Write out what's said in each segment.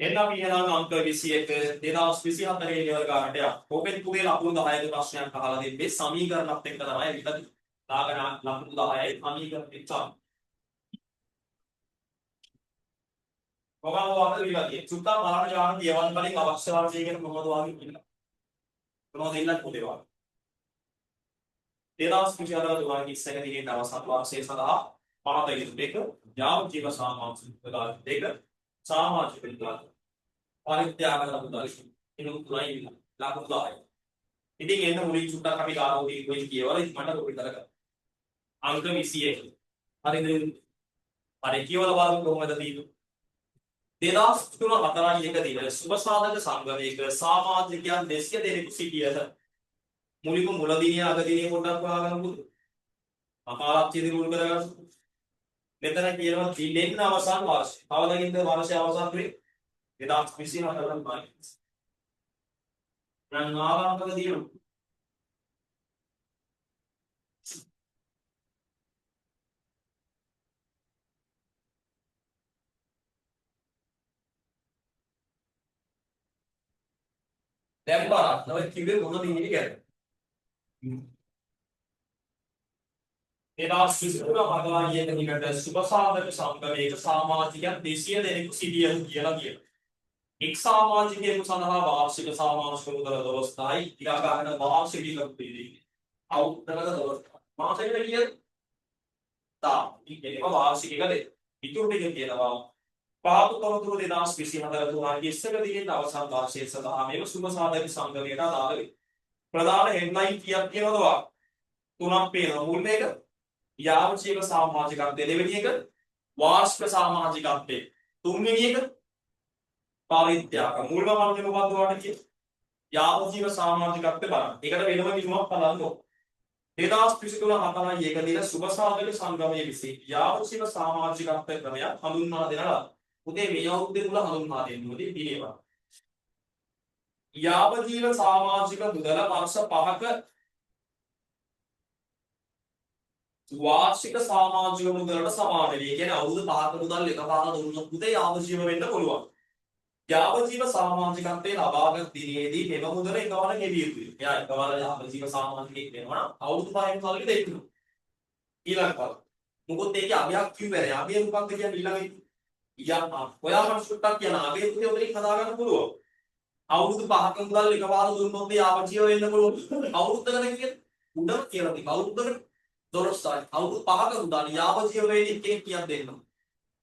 එන්න අපි එහෙනම් අංක 21 2024 ගෙවල් ගන්නට යමු. ඕකෙන් පුතේ ලකුණු 10ක ප්‍රශ්නයක් අහලා දෙන්නේ සමීකරණත් එක්ක තමයි විතර දාගෙන ලකුණු 10යි සමීකරණ එක්ක. මොකක්ද වාක්‍ය විභාගයේ සුත්තා බලන්න ගන්න කියවන්න කලින් අවශ්‍ය වර්ගය කියන මොනවද වාක්‍ය කියලා. මොනවද ඉන්නත් පුතේ වාක්‍ය. 2024 වාක්‍ය ඉස්සක දිනේ අවසන් වාක්‍යය සඳහා පහත යුතු දෙක යාව ජීව සාමාජික ප්‍රකාශ දෙක සාමාජික ප්‍රකාශ පරිත්‍යාග ලකුණු 10 එනු තුනයි ලකුණු 10. ඉතින් එන්න මුලින් සුට්ටක් අපි ගානෝ ටික කියවලා මට කොපි කරගන්න. අංක 21. හරිද? අර කියවලා බලමු කොහොමද තියෙන්නේ. 2003 දින සුබ සාධක සංගමයක සමාජිකයන් 200 දෙනෙකු සිටියහ. මුලින්ම මුල දිනේ අග දිනේ පොඩ්ඩක් හොයාගන්නකො. අපාරච්චියදී මුල් කරගන්න. මෙතන කියනවා දිනෙන් අවසන් වර්ෂය. කවදාකින්ද වර්ෂය අවසන් වෙන්නේ? 2024 තමයි. දැන් ආවංකක දිනු. දැන් බලන්න ඔය කිව්වේ මොන දිනේ ගැන. 2023 භගවානියක නිකට සුබ සාධක සංගමයක සමාජිකයන් 200 දෙනෙකු සිටියහු කියලා කියනවා. එක් සමාජිකයෙකු සඳහා වාර්ෂික සාමාජික මුදල 12යි ඊළඟ ගන්න වාර්ෂික ඉලක්කයේදී අවුරුද්දකට 12 මාසෙකට කියන්නේ තා ඉතින් වාර්ෂික එකද ඉතුරු ටික කියනවා පාතු තොරතුරු 2024 තුමාගේ ඉස්සක දිනේ අවසන් වාර්ෂිකය සඳහා මේව සුබ සාධක සංගමයට අදාළ වේ. ප්‍රධාන හෙඩ්ලයින් කීයක් කියනවද? තුනක් පේනවා. මුල් මේක යාවචීව සමාජිකත්වය, දෙවෙනි එක වාර්ෂික සමාජිකත්වය, තුන්වෙනි එක පරිත්‍යාග. මුල්ම වර්ගය මොකක්ද ඔයාලට කියන්නේ? යාවචීව සමාජිකත්වය බලන්න. ඒකට වෙනම කිසිමක් බලන්න ඕන. 2023 හතරයි එක දින සුබ සාධක සංගමයේ විසින් යාවචීව සමාජිකත්වය ක්‍රමයක් හඳුන්වා දෙනවා. උදේ මේ අවුරුද්දේ මුල හඳුන්වා දෙන්න ඕනේ පිළිවෙල. යාවජීව සමාජික මුදල වර්ෂ 5ක වාර්ෂික සමාජික මුදලට සමාන වෙයි. ඒ කියන්නේ අවුරුදු 5ක මුදල් එකපාරට දුන්නොත් පුතේ යාවජීව වෙන්න පුළුවන්. යාවජීව සමාජිකත්වයේ ලබාගත් දිනේදී මෙම මුදල එකවර ගෙවිය යුතුයි. එයා එකවර යාවජීව සමාජිකයෙක් වෙනවා නම් අවුරුදු 5න් මුදල් දෙන්න. ඊළඟ පාර. මොකද ඒකේ අභයක් කිව්වේ නැහැ. අභය මොකක්ද කියන්නේ ඊළඟ ඉතින් ඔයාලට සුට්ටක් කියන අභය පුතේ ඔතනින් හදා ගන්න පුළුවන්. අවුරුදු 5ක මුදල් එකපාර දුන්නොත් යාවජීව වෙන්න පුළුවන්. අවුරුද්දකට කියන්නේ උඩම කියලා තියෙනවා. අවුරුද්දකට 12යි. අවුරුදු 5ක මුදල් යාවජීව වෙන්නේ එකෙක් කියක් දෙන්න.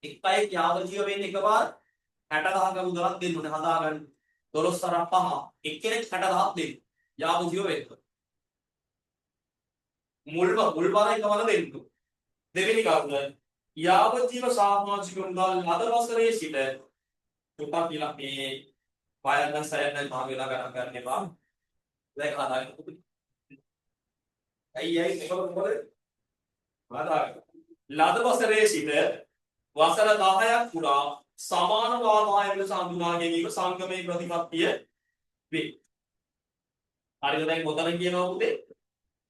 එකයි යාවජීව වෙන්නේ එකපාර 60000ක මුදලක් දෙන්න ඕනේ හදාගන්න. 12 තරම් 5. එක්කෙනෙක් 60000ක් දෙන්න. යාවජීව වෙන්න. මුල් පාර එකවර දෙන්න. දෙවෙනි කාරණය යාවජීව සමාජික මුදල් අද වසරේ සිට පුතා කියලා මේ වයන් සයන් මා වෙලා ගණන් ගන්න එපා. දැන් හදාගන්න. අයියයි මේක මොකද? හදාගන්න. ලද වසරේ සිට වසර 10ක් පුරා සමාන වාදායම ලෙස හඳුනා ගැනීම සංගමයේ ප්‍රතිපත්තිය වේ. හරිද? දැන් මොතන කියනවා පුතේ?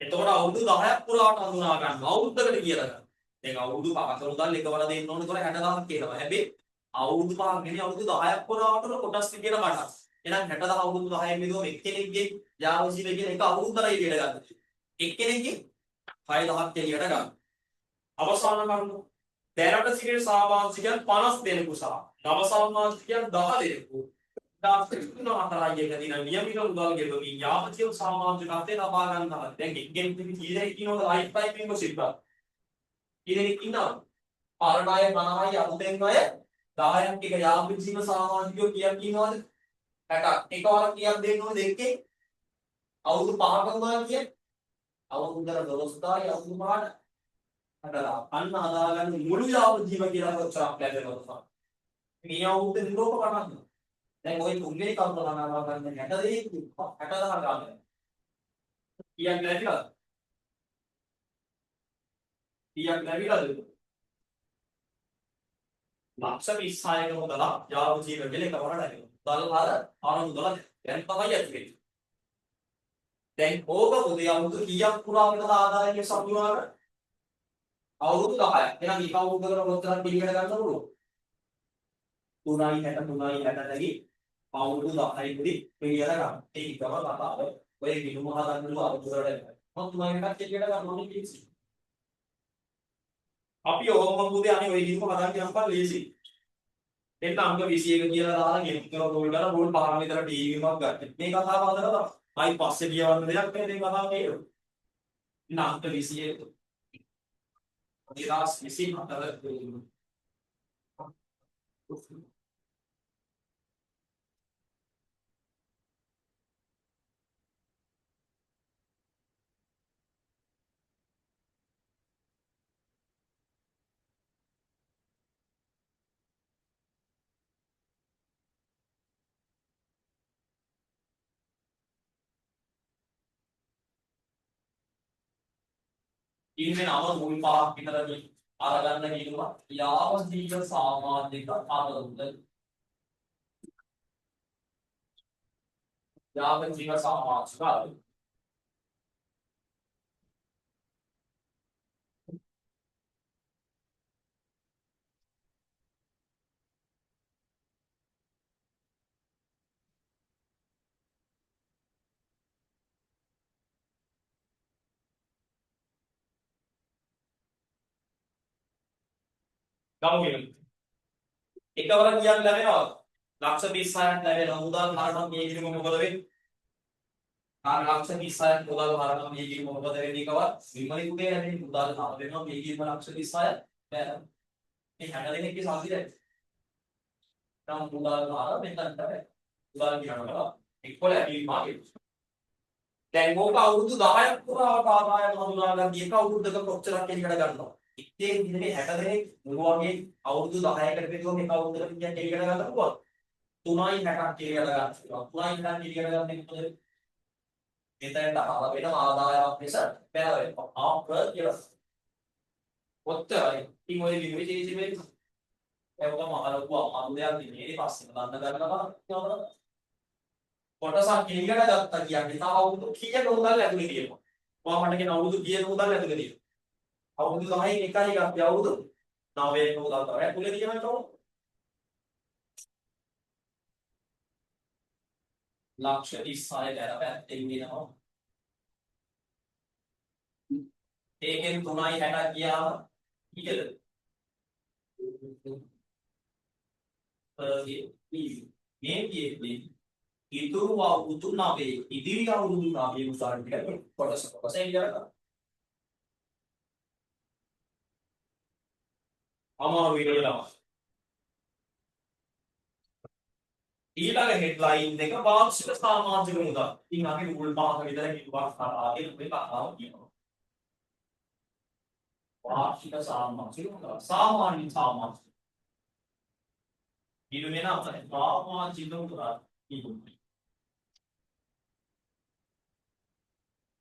එතකොට අවුරුදු 10ක් පුරාට හඳුනා ගන්න. අවුරුද්දකට කියලා ගන්න. දැන් අවුරුදු 5ක මුදල් එකවර දෙන්න ඕනේ. ඒතකොට 60000ක් කියනවා. හැබැයි අවුරුදු 5ක් නෙවෙයි අවුරුදු 10ක් පුරාට කොටස් කියන මට්ටම. එහෙනම් 60000 අවුරුදු 10න් බෙදුවම එක්කෙනෙක්ගේ යාවජීව කියන එක අවුරුද්දට එළියට ගන්න. එක්කෙනෙක්ගේ 6000ක් එළියට ගන්න. අවසාන කරුණු දැනට සිටින සමාජිකයන් 50 දෙනෙකු සහ නව සමාජිකයන් 10 දෙනෙකු 2023 එක දින නියමිත මුදල් ගෙවමින් යාවජීව සමාජිකත්වයේ ලබා ගන්නවා. දැන් එක්කෙනෙක් කීයක් කියනවද ලයිෆ් ටයිම් මෙම්බර්ෂිප් එක? කීයක් ඉන්නවා? පරණාය 50යි අලුතෙන් අය 10ක් එක යාවජීව සමාජිකයෝ කීයක් ඉන්නවද? 60ක්. එකවර කීයක් දෙන්න ඕනේ දෙකේ? අවුරුදු 5ක උනා කිය අවුරුද්දට 12000යි අවුරුදු 5ට 60000. අන්න හදාගන්න මුළු යාවජීව කියලා කොච්චරක් ලැබෙනවද? මේ අවුරුද්දේ නිරෝප කරන්න. දැන් ඔය තුන්වෙනි කල්පනාව ගන්න 60 දෙනෙක් 60000 ගන්න. කීයක් ලැබිලාද? කීයක් ලැබිලාද? ලක්ෂ 26ක මුදල යාවජීව කියලා එකවර ලැබෙනවා. දල්හාර ආර මුදල දැන් තමයි ඇති වෙන්නේ. දැන් ඕක පොදු අවුරුදු කීයක් පුරාවට ආදායමේ සම්පූර්ණව අවුරුදු 10ක්. එහෙනම් මේ අවුරුද්දකට කොච්චරක් පිළිවෙල ගන්න ඕනද? 3යි 63යි 63යි අවුරුදු 10යි කුඩි කියලා ගන්න. ඒක තමයි කතාව. ඔය ගිණුම හදන්න අවුරුද්දකට මම 3යි 60ක් කියලා ගන්න ඕනේ කිසි. අපි ඕම පුතේ අනේ ඔය ගිණුම හදන්න යනකම් ලේසි. එන්න අංක 21 කියලා දාලා ගිණුම කරලා රෝල් කරලා රෝල් පහම විතර ටීවී එකක් ගන්න. මේ කතාව හදලා තමයි. ආයි පස්සේ කියවන්න දෙයක් නැහැ මේ කතාව කියනවා. ඉන්න අංක 21 2024 ඉන්නේ නම මුල් පහක් විතරදී අරගන්න කියනවා යාවදීය සාමාන්‍යක ආරම්භ යාවදීය සාමාන්‍යක ආරම්භ ගමු කියමු එකවර කියන්න ලැබෙනවා ලක්ෂ 36ක් ලැබෙනවා මුදල් හරනම් මේ කිරිම මොකද වෙන්නේ ලක්ෂ 36ක් මුදල් හරනම් මේ කිරිම මොකද වෙන්නේ කවත් විමලි කුඩේ නැති මුදල් හර වෙනවා මේ කිරිම ලක්ෂ 36ක් බෑන මේ 60 දෙනෙක්ගේ සාධිරයි නම් මුදල් හර මෙතනට මුදල් කියනවා එක්කොල ඇවිල් මාකට් දැන් ඕක අවුරුදු 10ක් පුරාවට ආදායම හඳුනා ගන්න එක අවුරුද්දක කොච්චරක් එලිකට ගන්නවා ඉතින් ඉන්නේ 60 දෙනෙක් මුලවගේ අවුරුදු 10කට විතර මේක අවුරුද්දකට කියන්නේ එලිකට ගන්න පුළුවන් 3යි 60ක් කියලා ගන්න පුළුවන් 3යි 60ක් කියලා ගන්න මොකද මෙතනට අහල වෙන ආදායමක් මිස බෑ වෙනවා ආප්‍ර කියලා ඔච්චරයි ඉතින් ඔය විවිධ මේ ඒකම අහලපු අමුදයක් ඉන්නේ පස්සේ ගන්න ගන්නවා කොටසක් එලියට ගත්තා කියන්නේ තව අවුරුදු කීයක උදල් ඇතුලේ තියෙනවා. මම මට කියන අවුරුදු කීයක උදල් ඇතුලේ තියෙනවා. අවුරුදු 10න් එකයි ගත්තේ අවුරුදු 9ක උදල් තමයි ඇතුලේ තියෙනවා තව. ලක්ෂ 36 කට පැත්තෙන් දෙනවා. ඒකෙන් 3යි 60 ගියාම කීයද? මේ කියන්නේ ඉතුරු අවුරුදු 9 ඉදිරි අවුරුදු 9 උසාවි ටික කොටස කොටස එළියට අමාරු විදියට ඊළඟ හෙඩ්ලයින් එක වාර්ෂික සමාජික මුදල්. ඉතින් අපි මුල් පහක විතර කිව්වා ආයේ මේ කතාව කියනවා. වාර්ෂික සමාජික මුදල් සාමාන්‍ය සමාජික ඊළඟ වෙන අපේ සමාජික මුදල් ඉදුනේ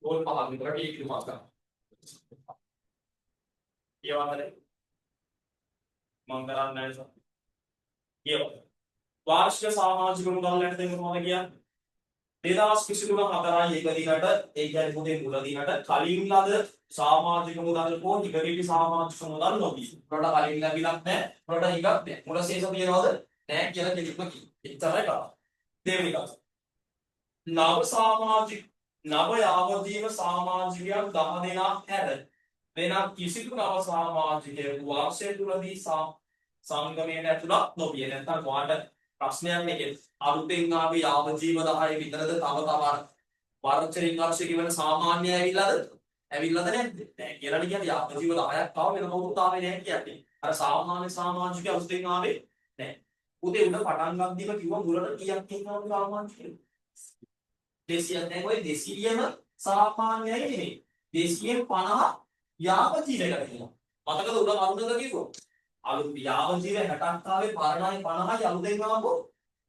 ඕල් පහක් විතර කිව්වා ගන්න. කියවන්නද? මම කරන්නේ නැහැ සර්. කියව. වාර්ෂික සමාජික මුදල් වලට දෙන්න මොනවද කියන්නේ? 2023 4යි 1 දිනට ඒ කියන්නේ පොතේ මුල දිනට කලින් ලද සමාජික මුදල් කෝ නිගමිති සමාජික මුදල් නොදී. උඩට කලින් ලැබිලක් නැහැ. උඩට හිඟක් නැහැ. මුල ශේෂ තියනවද? නැහැ කියලා දෙලික්ම කිව්වා. එච්චරයි කරා. දෙවෙනි එක. නව සමාජික නව යාවදීව සමාජිකයන් 10 දෙනා හැර වෙන කිසිදු නව සමාජිකයෙකු වාර්ෂය තුලදී සංගමයට ඇතුළත් නොවිය. නැත්නම් ඔයාලට ප්‍රශ්නයක් නෙකේ. අලුතෙන් ආවේ යාවජීව 10 විතරද තව වර්ෂයෙන් වර්ෂෙක වෙන සාමාන්‍ය ඇවිල්ලාද නැද්ද? නැහැ කියලා කියන්නේ යාවජීව 10ක් ආව වෙන කවුරුත් ආවේ නැහැ කියන්නේ. අර සාමාන්‍ය සමාජිකය අලුතෙන් ආවේ නැහැ. උදේ උඩ පටන් ගන්නදීම කිව්වා මුලට කීයක් තියෙනවද සාමාන්‍ය 200ක් නැහැ ඔය 200ම සාමාන්‍යයි නෙමෙයි 250 යාවජීවයකට කියනවා මතකද උඩ අරුණද කිව්වෝ අලුත් යාවජීව 60ක් ආවේ පරණයි 50යි අලුතෙන් ආවෝ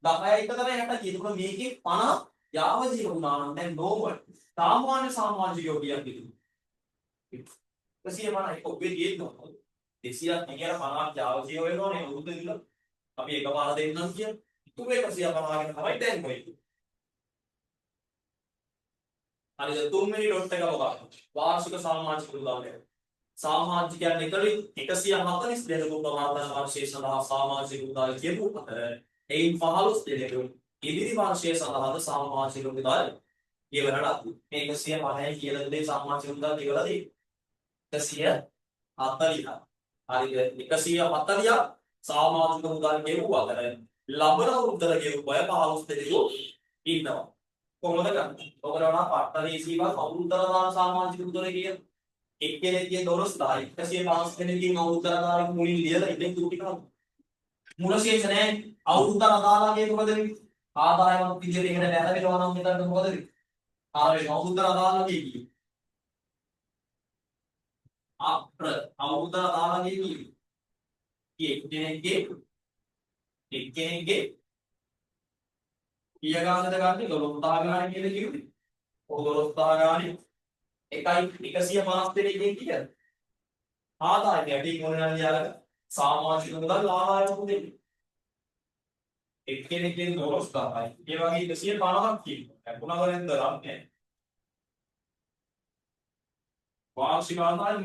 10යි එක තමයි 60 කියනකොට මේකේ 50 යාවජීව වුණා නම් දැන් නෝමල් සාමාන්‍ය සමාජිකයෝ කියන්නේ 150 ඔබේ තියෙනවා 200ක් කියන 50ක් යාවජීව වෙනවනේ උරුදු දින අපි එකපාර දෙන්නම් කියන ඉතුරු 150 ගෙන තමයි දැන් වෙන්නේ හරිද තුන්වෙනි ඩොට් එක බලන්න වාර්ෂික සමාජික මුදල් සාමාජිකයන් එකලින් 140 දෙනෙකු ප්‍රමාණ වර්ෂයේ සඳහා සමාජික උදාය කියපු අතර එයින් 15 දෙනෙකු ඉදිරි වර්ෂයේ සඳහාද සමාජික උදාය කියවලා ලබු. මේ 150 කියලා දේ සමාජික උදාය කියලා දේ 140. හරිද? 140 සමාජික උදාය කියපු අතර ලබන උත්තර කියපු අය 15 දෙනෙකු ඉන්නවා. කොහොමද ගන්නේ? ඔකරවනා පට්ටලීසීව කවුරුතර දාන සමාජික උදාය කියන එක්කෙනෙක්ගේ 12යි 150 දෙනෙක්ගෙන් අවුරුද්දකට මුලින් ලියලා ඉතින් තුරු ටික මුල ශේෂ නැහැ අවුරුද්දකට දාලා කියනකොට මොකද වෙන්නේ ආදායමක් විදිහට එකට බැලවෙනවා නම් මෙතනට මොකද වෙන්නේ අවුරුද්දකට දාලා කියන්නේ අවුරුද්දකට දාලා කියන්නේ එක්කෙනෙක්ගේ කීය ගානද ගන්නේ 12000 ගාන කියලා කිව්වේ ඔය 12000 ගානේ එකයි 150 දෙනෙක්ගෙන් කියද ආදායම යටි මොනවා ලියාගන්න සාමාජික මුදල් ආදායම දෙන්නේ එක්කෙනෙක්ගෙන් 12000යි ඒ වගේ 150ක් කියනවා ලැබුණා වලින්ද ලන්නේ වාර්ෂික ආදායම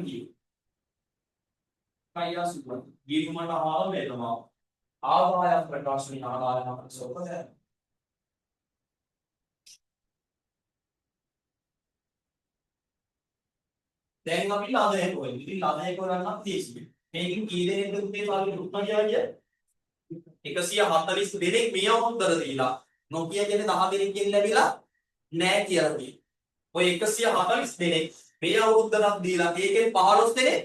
කයියා සුබ ගිණුමට ආව වෙනවා ආදායම් ප්‍රකාශනයේ ආදායම සොපද දැන් අපි ලාභය කොහෙද? ඉතින් ලාභය කරගන්නත් තියෙන්නේ. මේකෙන් කී දෙනෙක්ද උත්තේ පාවිච්චි උත්තරය කියන්නේ? 140 දෙනෙක් මේ අවුරුද්දට දීලා නොකිය කියන්නේ 10 දෙනෙක්ගෙන් ලැබිලා නැහැ කියලා තියෙනවා. ඔය 140 දෙනෙක් මේ අවුරුද්දට දීලා ඒකෙන් 15 දෙනෙක්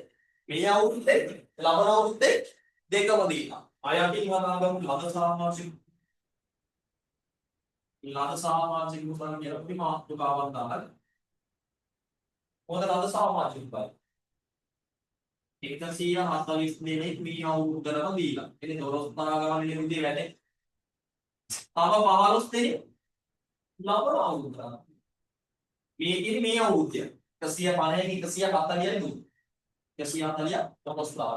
මේ අවුරුද්දේ ලබන අවුරුද්දේ දෙකම දීලා. අයකින් වදාගමු ලද සමාජික මුදල් කියලා අපි මාතෘකාවක් දාලා මොකද ලද සමාජික මුදල් 140 දෙනෙක් මේ අවුරුද්දටම දීලා. ඉතින් 12000 ගානේ නෙමෙයි වැඩේ. තව 15 දෙනෙක් ලබන අවුරුද්දට. මේකේ මේ අවුරුද්දය 150 140 නෙමෙයි. 140 තපස්ලා.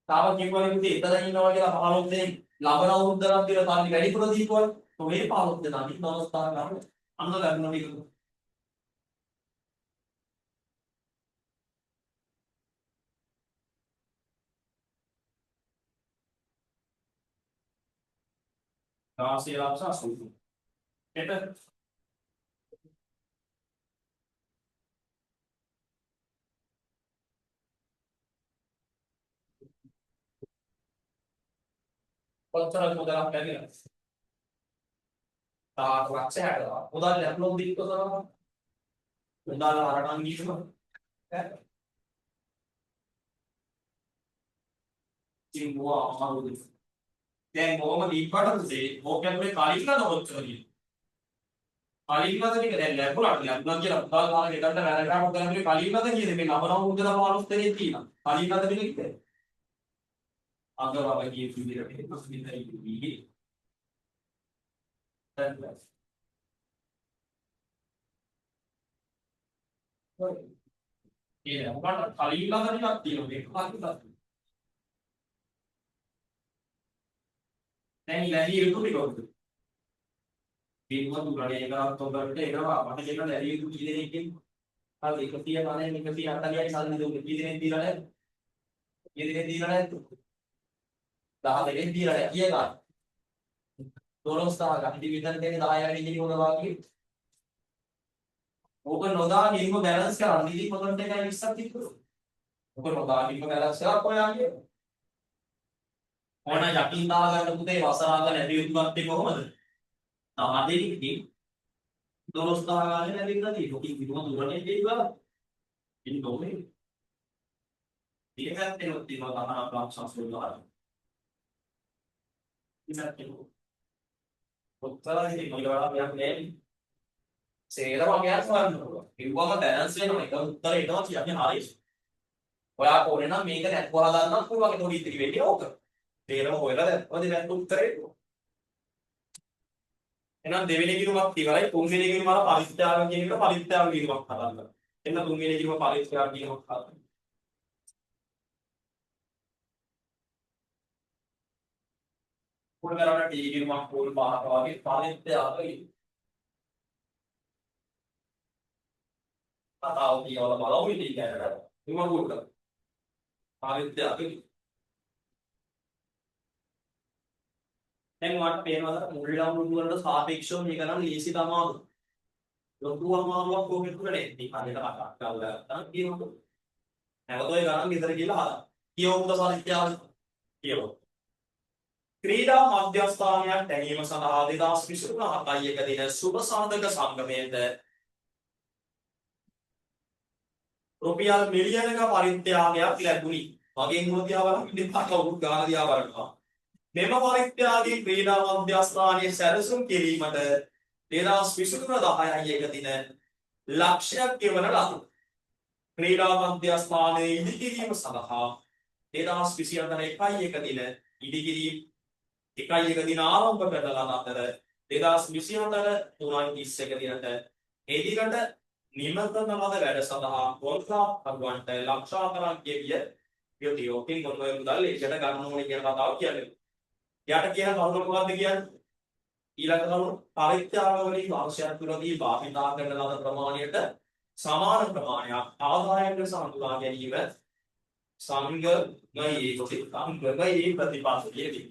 තාම කිව්වනේ එතන ඉන්නවා කියලා 15 දෙනෙක් ලබන අවුරුද්දට කියලා තාලි වැඩිපුර දීපුවා. ඔය 15 දෙනා 19000 ගන්න. අන්න ගන්නවා මේක. කාසිය ආසා සුදු. එතන කොච්චර මුදලක් ලැබෙනවද? තාක් ලක්ෂ 60. මුදල් ලැබුණොත් දීප්ත කරනවා. මුදල් අරන් ගිහින් ඉතින් මොවා අමාරුද? දැන් මොකම දීප්පට උසේ මොකක්ද මේ කලින් නද ඔච්චර කියන්නේ. කලින් නද ටික දැන් ලැබුණා කියලා මුදල් ගන්න එකට වැඩ කරා මොකද කලින් නද කියන්නේ මේ නවනව මුදල මානුස් දෙකේ තියෙනවා. කලින් නද මේක කිව්වේ. අංගවල කිය විදිහට මුස්ලිම්තරි කිව්වේ. ඒ මොකට කලින් නද ටිකක් තියෙනවා මේක කලින් නද. දැන් ලැබිය යුතු ටිකක්ද? පින්වත් උගලේ එකක් ඔබට එනවා මට කියන ලැබිය යුතු කී දෙනෙක් ඉන්නේ? හරි 150 140යි සල්ලි දුන්නේ කී දෙනෙක් දීලා නැද්ද? කී දෙනෙක් දීලා නැද්ද? 10 දෙනෙක් දීලා නැහැ කී ගන්න? 12000 ගන්න විතර දෙන්නේ 10 වැඩි ඉන්නේ මොනවා වගේ? ඕක නොදා ගිහින්ම බැලන්ස් කරන්න ඉතින් පොතන්ට එකයි 20ක් තිබුණා. ඕක නොදා ගිහින්ම බැලන්ස් කරලා කොහොමද? ඕන යටින් දාගන්න පුතේ වසරාක ලැබිය යුතුවත් කොහොමද? තමාදෙනින් 12000 ගානේ ලැබෙන්න තියෙනවා. ඔක විදුම දුරනේ දෙයිවා. ඉතින් කොහොමද? ඊටත් එනොත් තියෙනවා තමයි අප්ලාක් සංස්කෘතිය. ඉතින් ඔක්කොලා ඉතින් මොනවා මෙයක් නෑ. සේරම ගෑස් වන්න පුළුවන්. කිව්වම බැලන්ස් වෙනවා. ඒක උත්තර එනවා කියන්නේ හරියි. ඔයා කොහේ නම් මේක නැත්වා ගන්නත් පුළුවන්. ඒක උඩ ඉතිරි වෙන්නේ ඕක. තේරම හොයලා දැක්වද දැන් උත්තරේ. එහෙනම් දෙවෙනි ගිණුමක් ඉවරයි. තුන්වෙනි ගිණුම අර පරිත්‍යාග කියන එක පරිත්‍යාග ගිණුමක් හදන්න. එන්න තුන්වෙනි ගිණුම පරිත්‍යාග ගිණුමක් හදන්න. පොල් කරන්න ටී ගිණුමක් පොල් පහක වගේ පරිත්‍යාග ගිණුම. කතාව කියවලා බලමු ඉතින් දැනට. මම මොකද? ආවිද්‍යාවකින් දැන් වට පේනවද මුල් අවුරුදු වලට සාපේක්ෂව මේක නම් ලීසි තමයි. ලොකු අමාරුවක් කොහෙද නේ? ඉතින් හරියට කතා කරලා ගත්තා කියනකො. නැවතෝයි ගණන් ගෙදර ගිහලා හදා. කියවමුද සාහිත්‍යාව? කියවමු. ක්‍රීඩා මධ්‍යස්ථානයක් දැනීම සඳහා 2027 1 දින සුබ සාධක සංගමයේද රුපියල් මිලියනක පරිත්‍යාගයක් ලැබුණි. මගෙන් මොදියා බලන්න ඉඳපා කවුරුත් ගාන දියා බලනවා. මෙම පරිත්‍යාගී ක්‍රීඩා මධ්‍යස්ථානයේ සැරසුම් කිරීමට 2023 10 1 දින ලක්ෂයක් ගෙවන ලද ක්‍රීඩා මධ්‍යස්ථානයේ ඉදිකිරීම සඳහා 2024 1 දින ඉදිකිරීම 1 1 දින ආරම්භ කරන අතර 2024 3 21 දිනට එදිනට නිමන්ත්‍රණ ලද වැඩ සඳහා කොන්ත්‍රාත්කරුවන්ට ලක්ෂාකරක් ගෙවිය යුතුය. ඔකින් මොනවද මුදල් ඒකට ගන්න ඕනේ කියන කතාව කියන්නේ. යට කියන කරුණ මොකක්ද කියන්නේ? ඊළඟ කරුණ පරිත්‍යාගවලින් අවශ්‍යත්වලදී භාවිතා කරන ලද ප්‍රමාණයට සමාන ප්‍රමාණයක් ආදායයට සඳහා ගැනීම සංගමයේ ප්‍රතිපත්තියේදී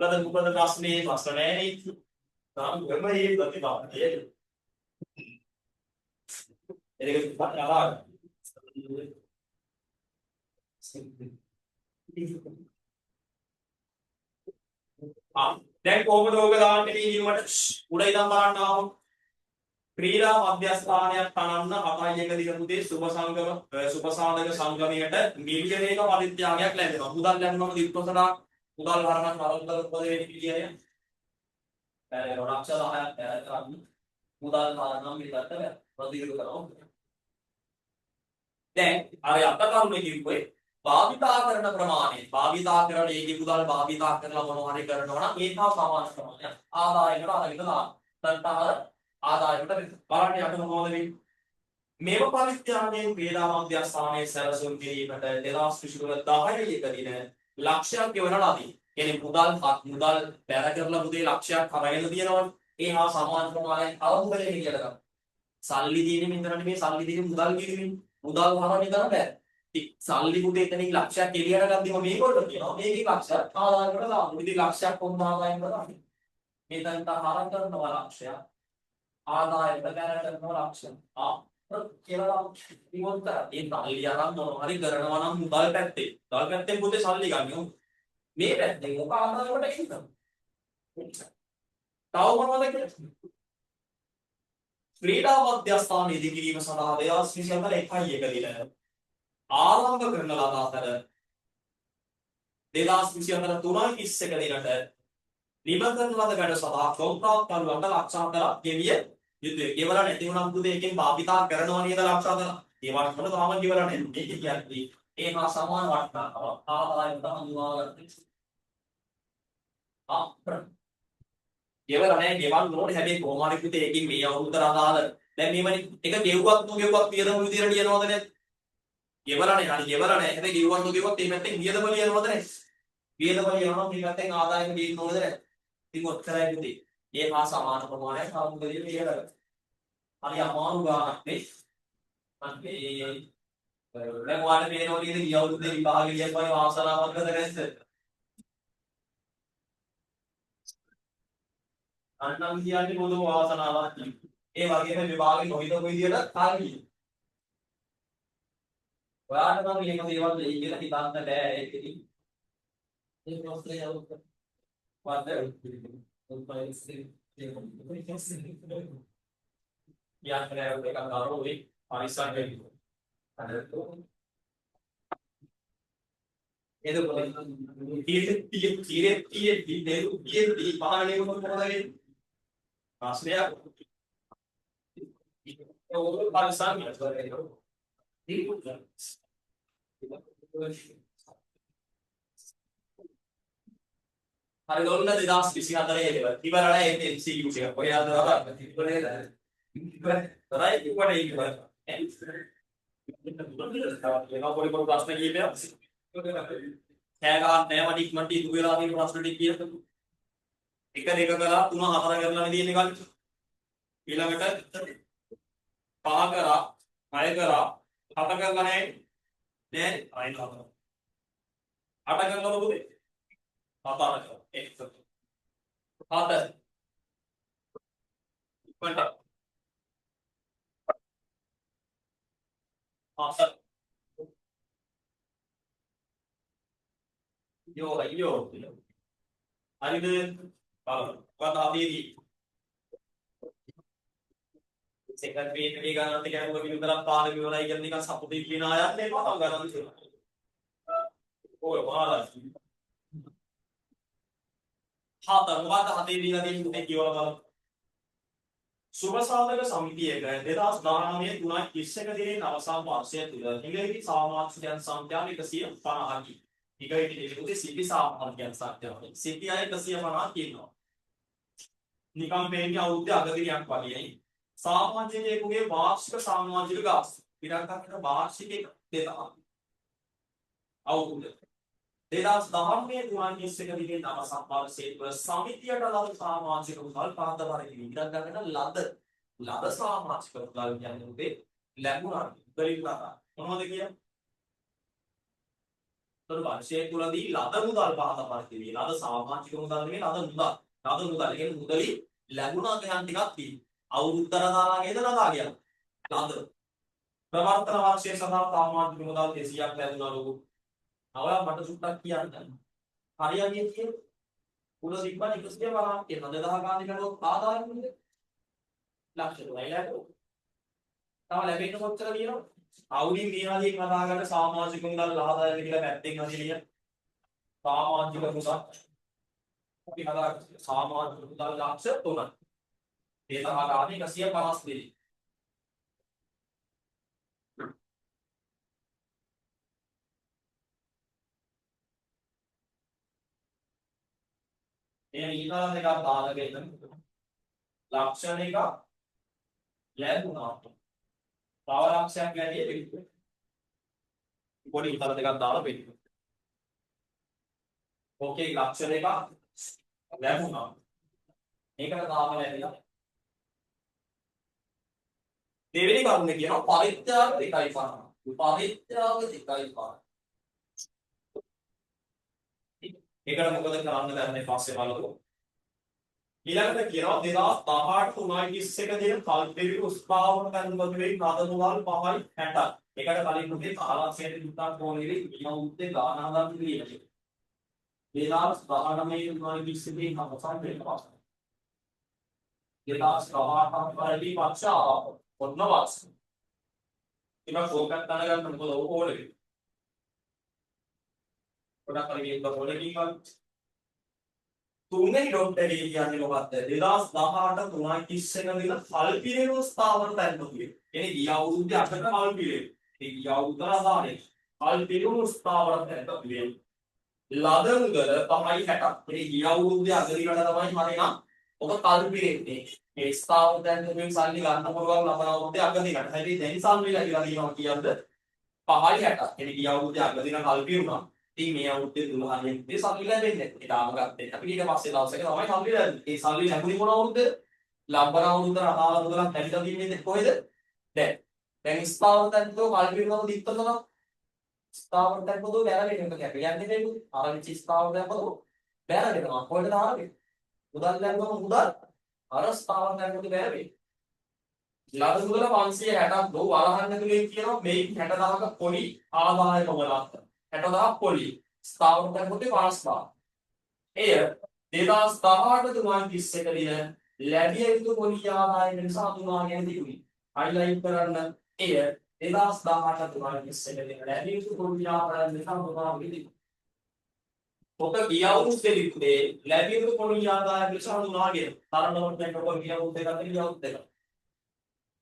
ප්‍රධාන ප්‍රශ්නේ ප්‍රශ්නයයි සංගමයේ ප්‍රතිපත්තියේදී ඒක පාරාර දැන් කොහොමද ඕක දාන්නේ නියමයට උඩ ඉඳන් බලන්න ආවොත් ක්‍රීඩා මධ්‍යස්ථානයක් තනන්න 7 1 දින පුතේ සුබ සාධක සංගමයට මිලියනයක පරිත්‍යාගයක් ලැබෙනවා. මුදල් ලැබුණම දීප්තසලා මුදල් වරණක් වරන්තර උපදෙවි පිළියය. ලක්ෂ 10ක් මුදල් වරණම් පිටට ප්‍රතිවිරුද්ධ කරනවා. දැන් අර අත කරුණේ කිව්වේ භාවිතා කරන ප්‍රමාණය භාවිතා කරන ඒකේ මුදල් භාවිතා කරලා මොනවා හරි කරනවා නම් ඒක සමාන ප්‍රමාණයක් ආදායකට අරගෙන දාන්න. තත්තාර ආදායකට බලන්න යට මොනවද වෙන්නේ? මේව පරිත්‍යාගයෙන් ක්‍රීඩා මධ්‍යස්ථානයේ සැලසුම් කිරීමට 2023 10 1 දින ලක්ෂයක් ගෙවන ලදී. කියන්නේ මුදල් බැර කරලා පුතේ ලක්ෂයක් අරගෙන තියෙනවනේ. ඒ හා සමාන ප්‍රමාණයක් අවුලේ කියලා ගන්න. සල්ලි දීන්නේ මෙතනට මේ සල්ලි දීන්නේ මුදල් කිරීමෙන්. මුදල් වහරන්නේ කරන්න බෑ. සල්ලි පුතේ එතනින් ලක්ෂයක් එළියට ගද්දිම මේගොල්ලෝ කියනවා මේකේ ලක්ෂයක් ආදායකට දාන්න. ඉතින් ලක්ෂයක් කොහොමද ආදායකට දාන්නේ? මෙතන තරහරම් කරනවා ලක්ෂයක්. ආදායයට බැර කරනවා ලක්ෂයක්. කියලා ඉවොත් ඒ සල්ලි අරන් මොනවා හරි කරනවා නම් මුදල් පැත්තේ. මුදල් පැත්තෙන් පුතේ සල්ලි ගන්න. මේ පැත්තෙන් ඔක ආදායකට එක්කම. තව මොනවද කියන්නේ? ක්‍රීඩා මධ්‍යස්ථාන ඉදිකිරීම සඳහා 2024 1 දින ආරම්භ කරන ලද අතර 2024 3 21 දිනට නිබඳන ලද වැඩ සඳහා කොන්ත්‍රාත්කරුවන්ට ලක්ෂ 4ක් ගෙවිය යුතුය. ගෙවලා නැති වුණම් පුතේ එකෙන් භාවිතා කරනවා නේද ලක්ෂ 4ක්? ඒ වටේට තාම ගෙවලා නැහැ. මේක කියන්නේ ඒ හා සමාන වටනකම ආදායම තමයි ගෙවලා නැහැ ගෙවන්න ඕනේ. හැබැයි කොහොම හරි පුතේ එකකින් මේ අවුරුද්දට අදාළ දැන් මේවනේ එක ගෙව්වත් නොගෙව්වත් වියදම විදියට ලියනවද නැද්ද? ගෙවලා නැහැ. හරි ගෙවලා නැහැ. හැබැයි ගෙව්වත් නොගෙව්වත් මේ පැත්තෙන් වියදම ලියනවද නැද්ද? වියදම ලියනවා මේ පැත්තෙන් ආදායම ලියන්න ඕනද නැද්ද? ඉතින් ඔච්චරයි පුතේ. ඒ හා සමාන ප්‍රමාණයක් අවුරුද්දේ ලියලා ගන්න. හරි අමාරු ගානක් නේ. අපි දැන් ඔයාලට මේනෝ නේද ගිය අවුරුද්දේ විභාග ලියපුවා වාසනාවන්තද නැද්ද? අන්නම් කියන්නේ පොදු වාසනාවක්. ඒ වගේම විභාගෙ නොහිතපු විදියට කාර්යය. ඔයාලට නම් මේක දේවල් දෙයි කියලා හිතන්න බෑ ඒකෙදි. ඒ ප්‍රශ්නේ අවුත් වන්ද යාත්‍රාව එකක් කරෝයි පරිසම් වෙන්නේ. අදට එදකොට තීරේ පහනේ මොකද වෙන්නේ? ප්‍රශ්නයක් ඕක පරිසම් කරනවා. හරි ගොල්ලෝ 2024 ඒකවල ඉවරලා එන්නේ MCQ ටික කොහේද ඉවරේ තරයි ඉවරේ ඉවර එනවා පොඩි පොඩි ප්‍රශ්න කීපයක් කෑ ගන්න නැහැ මට ඉක්මනට ඉදු වෙලා තියෙන ප්‍රශ්න ටික කියන්න එක දෙක කරලා 3 4 කරලා නෙදින්නේ කලින් ඊළඟට පහ කරා 6 කරා 7 කරලා නැහැ නෑ අයින් 4 8 කරලා පුතේ 7 කරා x 7 ඉක්මනට 7 අයියෝ හරිද බලන්න ඔයාලා ආදීදී සෙකන්ඩ් වේට් එකේ ගණන් ටික අරගෙන විතරක් පාඩම ඉවරයි කියන නිකන් සපුටින් කියන ආයත් නේ මම ගණන් දෙනවා ඔය මොනවාද මොකක්ද හතේ දීලා තියෙන පුතේ කියවලා බලන්න සුභසාධක සමිතියක 2019 3.21 දිනේ අවසාන වර්ෂය තුල ඉංග්‍රීසි සාමාජිකයන් සංඛ්‍යාව 150කි. ඉංග්‍රීසි පුතේ සිපි සාමාජිකයන් සංඛ්‍යාව. සිපි අය 150 කියනවා. නිකම් මේකේ අවුරුද්ද අගතියක් වගේ. සාමාජිකයෙකුගේ වාර්ෂික සාමාජික ගාස්තු. ඉරක්කට වාර්ෂික 2000. අවුරුද්ද 2019 3.21 දිනේ අවසාන වර්ෂයේ තුල සමිතියට ලද සාමාජික මුදල් පාද පරිදි ඉඳන් ගන්න ලද සාමාජික මුදල් කියන්නේ උදේ ලැබුණා උදලින්නා මොනවද කියන්නේ? තොර වර්ෂයේ තුලදී ලද මුදල් පාද පරිදි ලද සාමාජික මුදල් නෙමෙයි ලද මුදල් කියන්නේ මුදලි ලැබුණා කියන ටිකක් තියෙනවා. අවුරුද්දට දාලා නේද නදා කියන්නේ. ලද ප්‍රවර්තන වර්ෂයේ සඳහා සාමාජික මුදල් 200ක් ලැබුණා ලොකු අවලා මට සුට්ටක් කියන්න. හරියන්නේ කියේ කුල සිබ්බා 150 කියන 2000 ගානේ කරනකොට ආදායම නෙමෙයි. ලක්ෂ 2යි ලැබුණා. තව ලැබෙන්න කොච්චර දිනනවද? අවුලින් දිනවලින් කතා කරලා සමාජික මුදල් ආදායම කියලා පැත්තෙන් හදිලිය. සමාජික මුදල් අපි කතා සමාජික මුදල් ලක්ෂ 3ක්. ඒ තමයි ගානේ 150 දෙවි. මේ ඊළඟ එකක් දාලා ගන්න ලක්ෂණ එක ලැබුණා. තව ලක්ෂයක් ගැටියෙ පිළිතුර. පොඩි උත්තර දෙකක් දාලා පිළිතුර. ඕකේ ලක්ෂණ එක ලැබුණා. මේකට දාම ලැබිලා. දෙවෙනි කරුණ කියනවා පරිත්‍යාග 2.5. පරිත්‍යාග 2.5. ඒකට මොකද කරන්න දැන්නේ පස්සේ බලමු. ඊළඟට කියනවා 2018 3.21 දින කල්පිරි උස්භාවන කරනකොට වෙයි නද මුදල් 5.60. ඒකට කලින් මුදේ කාලක්ෂයට දුක්ඛ කොණෙලි ඉනවුත්තේ ගාන හදන්න කියලා. 2019 3.21 දින අවසන් වෙනවා. 2018 පරිදි පක්ෂා ඔන්න වාස්. ඉතින් ෆෝකස් ගන්න මොකද ඕනේ. ගොඩක් අය මේක පොලකින් වල තුන්වෙනි ඩොට් එකේ කියන්නේ මොකක්ද 2018 3.21 දින කල්පිරේන ස්ථාවර තැන්පතුවේ එනේ ගිය අවුරුද්දේ අටක කල්පිරේ ඒ ගිය අවුරුද්ද ආදානේ කල්පිරේන ස්ථාවර තැන්පතුවේ ලද මුදල 5.60 ඒ ගිය අවුරුද්දේ අගරියට තමයි මරේනම් ඔබ කල්පිරේන්නේ ඒ ස්ථාවර තැන්පතුවෙන් සල්ලි ගන්න පුළුවන් ලබන අවුරුද්දේ අගදිනට හැබැයි දැන් සල්ලි ලැබිලා තියෙනවා කියද්ද 5.60 එනේ ගිය අවුරුද්දේ අගදින කල්පිරුණා ඉතින් මේ අවුරුද්දේ 12 මේ සල්ලි ලැබෙන්නේ නැහැ. ඒක ආම ගත්තේ. අපි ඊට පස්සේ දවසක තමයි සල්ලි ලැබෙන්නේ. ඒ සල්ලි ලැබුණේ මොන අවුරුද්ද? ලබන අවුරුද්ද අදාළ මුදලක් ඇවිල්ලා තින්නේ කොහෙද? දැන් ස්ථාවර තත්ත්වෝ කල්පිරනම දීප්තනවා. ස්ථාවර තත්ත්වෝ බැලගෙන ඉන්න කැප යන්නේ නේ. ආරංචි ස්ථාවර තත්ත්වෝ බැලගෙනවා. කොහෙද ආරේ? මුදල් ලැබුවම මුදල් අර ස්ථාවර තත්ත්වෝ බැලවේ. ලබන මුදල 560ක් දෝ වරහන් තුලින් කියනවා මේ 60000ක පොලි ආදායම වලක්. 60000 පොලි ස්ථාවර තත්ත්වයේ 5000. එය 2018 3.21 දින ලැබිය යුතු පොලි ආදායම නිසා හඳුනාගෙන තිබුණි. හයිලයිට් කරන්න එය 2018 3.21 දින ලැබිය යුතු පොලි ආදායම නිසා හඳුනාගෙන තිබුණි. ඔක ගිය අවුරුද්දේ ලැබිය යුතු පොලි ආදායම නිසා හඳුනාගෙන තරණවට දැන් ඔක ගිය අවුරුද්දේ ගිය අවුරුද්දේ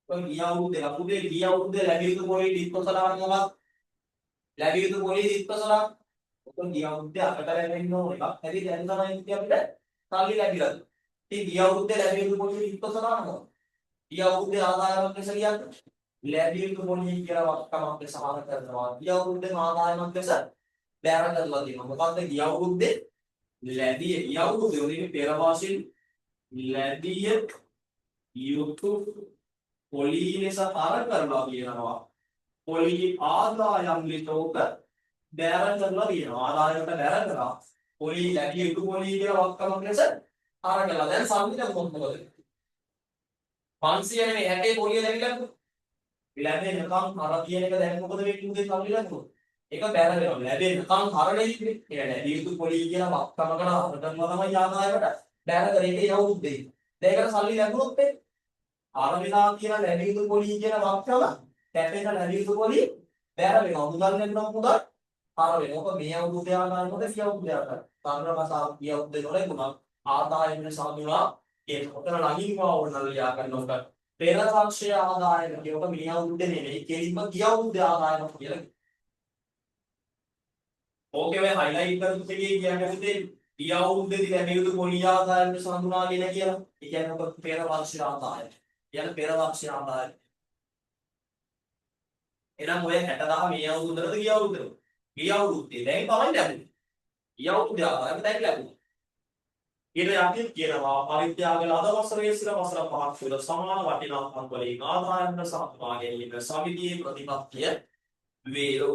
ඔක ගිය අවුරුද්දේ අපුගේ ගිය අවුරුද්දේ ලැබිය යුතු පොලි දීප්තසලාවක් මොකක්ද ලැබිය යුතු පොලි දීප්තසලාවක් ඔක ගිය අවුරුද්දේ අපට ලැබෙන්න ඕන එකක්. හැබැයි දැන් තමයි ඉතින් අපිට සල්ලි ලැබිලා. ඉතින් ගිය අවුරුද්දේ ලැබිය යුතු පොලි දීප්තසලාවක් මොකක්ද? ගිය අවුරුද්දේ ආදායමක් ලෙස කියන්නේ ලැබිය යුතු පොලි කියලා වක්කමක් ලෙස සාහන කරනවා. ගිය අවුරුද්දේ ආදායමක් ලෙස බෑර කරලා තියෙනවා. මොකද්ද ගිය අවුරුද්දේ ගිය අවුරුද්දේ උදේ පෙර වාසින් ලැබිය යුතු පොලී ලෙස හර කරලා කියනවා. පොලී ආදායම් ලෙස උක බැර කරලා කියනවා. ආදායමට බැර කරලා පොලී ලැබිය යුතු පොලී කියලා වක්කමක් ලෙස හර කළා. දැන් සම්පූර්ණ මොකද? 500 නෙමෙයි 60 පොලිය ලැබිලා ලැබෙනකම් අර කියන එක දැන් මොකද වෙන්නේ උදේ කවුරුලක් ඒක බැර වෙනවා ලැබෙනකම් හරණේ ඉන්නේ ඒ ලැබිය යුතු පොලිය කියලා වක්කමකට හර කරනවා තමයි ආදායමට බැර කරේ ඒ යවුද්දේ දැන් ඒකට සල්ලි ලැබුණොත් ඒ අර වෙලා කියන ලැබිය යුතු පොලිය කියන වක්කම කැපෙන ලැබිය යුතු පොලිය බැර වෙනවා මුදල් නැත්නම් මුදල් හර වෙනවා ඔක මේ අවුරුද්දේ ආදායමද කිය අවුරුද්දේ ආදායම සංග්‍රහසා කිය අවුරුද්දේ නොලැබුණා ආදායම සාදුනා ඒ ඔතන ළඟින්වා ඕනල් ලියා ගන්නකොට පෙර පක්ෂයේ ආදායම කියනක මේ අවුරුද්දේ නෙමෙයි කෙලින්ම ගිය අවුරුද්දේ ආදායම කියලා. ඕකේ මේ හයිලයිට් කරපු දෙකේ කියන්නේ පුතේ ගිය අවුරුද්දේදී ලැබිය යුතු පොලි ආදායම සඳුනා කියන කියලා. ඒ කියන්නේ ඔක පෙර පක්ෂයේ ආදායම. කියන්නේ පෙර පක්ෂයේ ආදායම. එහෙනම් ඔය 60000 මේ අවුරුද්දේද ගිය අවුරුද්දේද? ගිය අවුරුද්දේ දැන් තමයි ලැබුණේ. ගිය අවුරුද්දේ ආදායම දැන් ලැබුණා. ඊට අපි කියනවා පරිත්‍යාග ලද වසරේ සිට වසර 5ක් තුළ සමාන වටිනාකම් වලින් ආදායම සමතුලා ගැනීම සමිතියේ ප්‍රතිපත්තිය වේලු.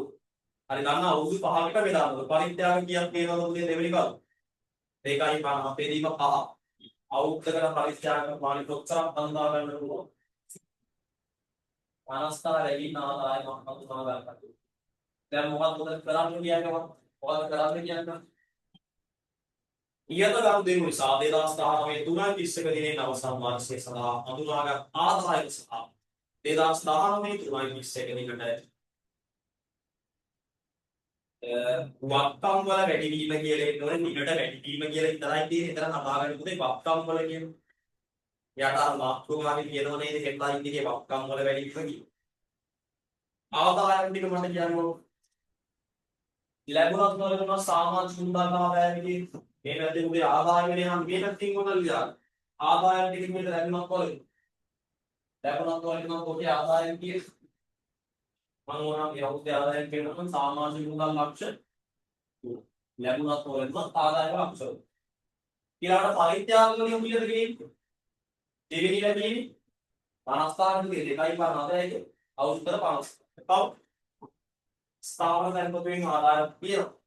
හරි ගන්න අවුරුදු 5කට බෙදාගන්න. පරිත්‍යාග කියන්නේ මේවල උදේ දෙවෙනි කල්. 2.5 අපේදීම 5. අවුරුද්දකට පරිත්‍යාග මානි කොච්චරක් අඳා ගන්න පුළුවන්. 50ක් රැගින් ආදායම සමතුලා ගන්න. දැන් මොකක්ද කරන්නේ කියන්නේ මොකක්ද කරන්නේ කියන්නේ ඉහත ගරු දෙනු නිසා 2019 3.31 දිනේ අවසන් වාර්ෂිකය සඳහා හඳුනාගත් ආදායම සහ 2019 3.31 දිනකට වක්කම් වල වැඩිවීම කියලා එනවනේ නිකට වැඩිවීම කියලා විතරයි තියෙන්නේ. එතන කතා කරන්නේ පුතේ වක්කම් වල කියන. යට අර මාතෘකාවේ කියනව නේද හෙඩ්ලයින් එකේ වක්කම් වල වැඩිවීම කියලා. ආදායම් ටික මට කියන්න ලැබුණත් නොලැබුණත් සාමාන්‍ය සුන්දරතාවයයි මේ පැත්තේ උගේ ආදායමනේ නම් මේ පැත්තෙන් මොකද ලියන්නේ ආදායම ටික මෙතන ලැබුණත් කොලේ ලැබුණත් කොලේ නම් කොහේ ආදායම කියේ මම ඕනම් මේ අවුරුද්දේ ආදායම කියනනම් සාමාන්‍ය මුදල් ලක්ෂ ලැබුණත් කොලේ නම් ආදායම ලක්ෂ ඊළඟට පරිත්‍යාග වලින් උඹියද කියන්නේ දෙවෙනි ලැබෙන්නේ 50 2.5 2.5 අවුරුද්දට 50 තව ස්ථාවර දැන්පතුෙන් ආදායම කියනවා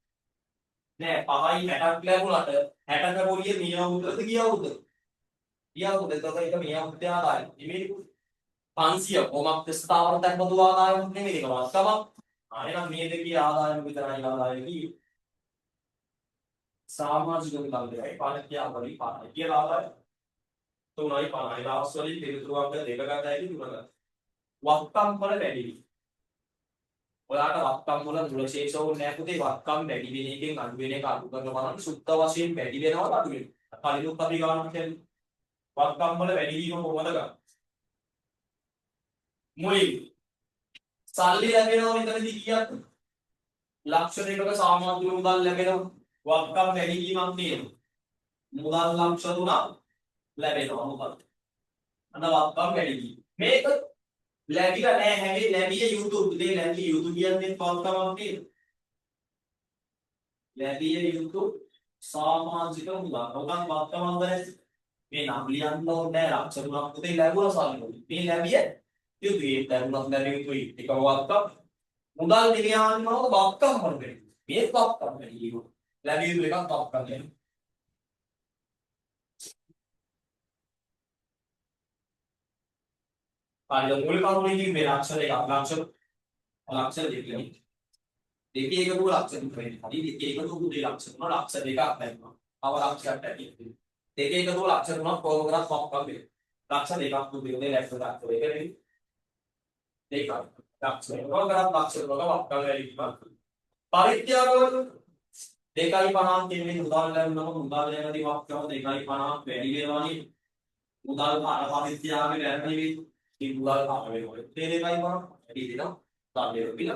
නෑ 5යි 60ක් ලැබුණාට 60ක පොලිය මේ අවුරුද්දට ගිය අවුරුද්දට. ගිය අවුරුද්දට ඒක මේ අවුරුද්දේ ආදායම. නෙමෙයි 500 කොමක් ස්ථාවර තැන්පතු ආදායම නෙමෙයි ඒක වාස්තවම. ආයෙනම් මේ දෙකේ ආදායම විතරයි ආදායම කිව්වේ. සාමාජික විකල්පයයි පාලකයාවලි පාලකය කියලා ආදායම. 3යි 5යි දවස් වලින් පිළිතුරු අංක දෙක ගන්නයි තුනක. වක්කම් වල වැඩි. ඔයාට වක්කම් වල මුල ශේෂ ඕනේ නැහැ පුතේ වක්කම් වැඩි වෙන එකෙන් අඩු වෙන එක අඩු කරලා බලන්න සුද්ධ වශයෙන් වැඩි වෙනවද අඩු වෙනවද කලිනුත් අපි ගන්න කියන්නේ වක්කම් වල වැඩි වීම කොහොමද ගන්න මුලින් සල්ලි ලැබෙනවා මෙතනදී කීයක් ලක්ෂ දෙකක සාමාන්‍ය මුදල් ලැබෙනවා වක්කම් වැඩි වීමක් තියෙනවා මුදල් ලක්ෂ 3ක් ලැබෙනවා මොකද අන්න වක්කම් වැඩි වීම මේක ලැබිලා නැහැ හැබැයි ලැබිය යුතු දෙය ලැබිය යුතු කියන්නේ පවත්තාවක් නේද ලැබිය යුතු සමාජික මුදල් ඔකන් පවත්තාවක් දැස් මේ නම් ලියන්න ඕනේ නැහැ ලක්ෂ 3ක් පුතේ ලැබුවා සල්ලි මේ ලැබිය යුතු ඒ තරමක් ලැබිය යුතුයි එක වක්කම් මුදල් නිර්යාණයව වක්කම් වලදී මේ වක්කම් වැඩි ලැබිය යුතු එකක් වක්කම් කියන්නේ පාඩම මුල් කරුණේදී මේ ලක්ෂණ එකක් ලක්ෂණ දෙකයි දෙකේ එකතු ලක්ෂණ දෙකයි හරි දෙකේ එකතු දෙක ලක්ෂණ තුන ලක්ෂණ දෙකක් දැම්මා අව ලක්ෂණයක් ඇති දෙකේ එකතු ලක්ෂණ තුනක් කොහොම කරත් පොක්කම් වේ ලක්ෂණ දෙකක් දුන්නේ ලක්ෂණ දෙකක් වෙකනේ දෙකක් ලක්ෂණ කොහොම කරත් ලක්ෂණ වල පොක්කම් වෙලිපත් පරිත්‍යාගවල 2.50 කියන්නේ මුදල් ලැබුණම මුදල් ලැබෙනදී වක්කම 2.50 වැඩි වෙනවානේ මුදල් පරිත්‍යාගයේ ලැබෙන්නේ ಈ ಮುದಾಲ್ ಕಾಮವೇನು ತೇರೆ ಬಾಯಿ ಬರ ಈ ದಿನ ತಾನೇ ಬಿಲ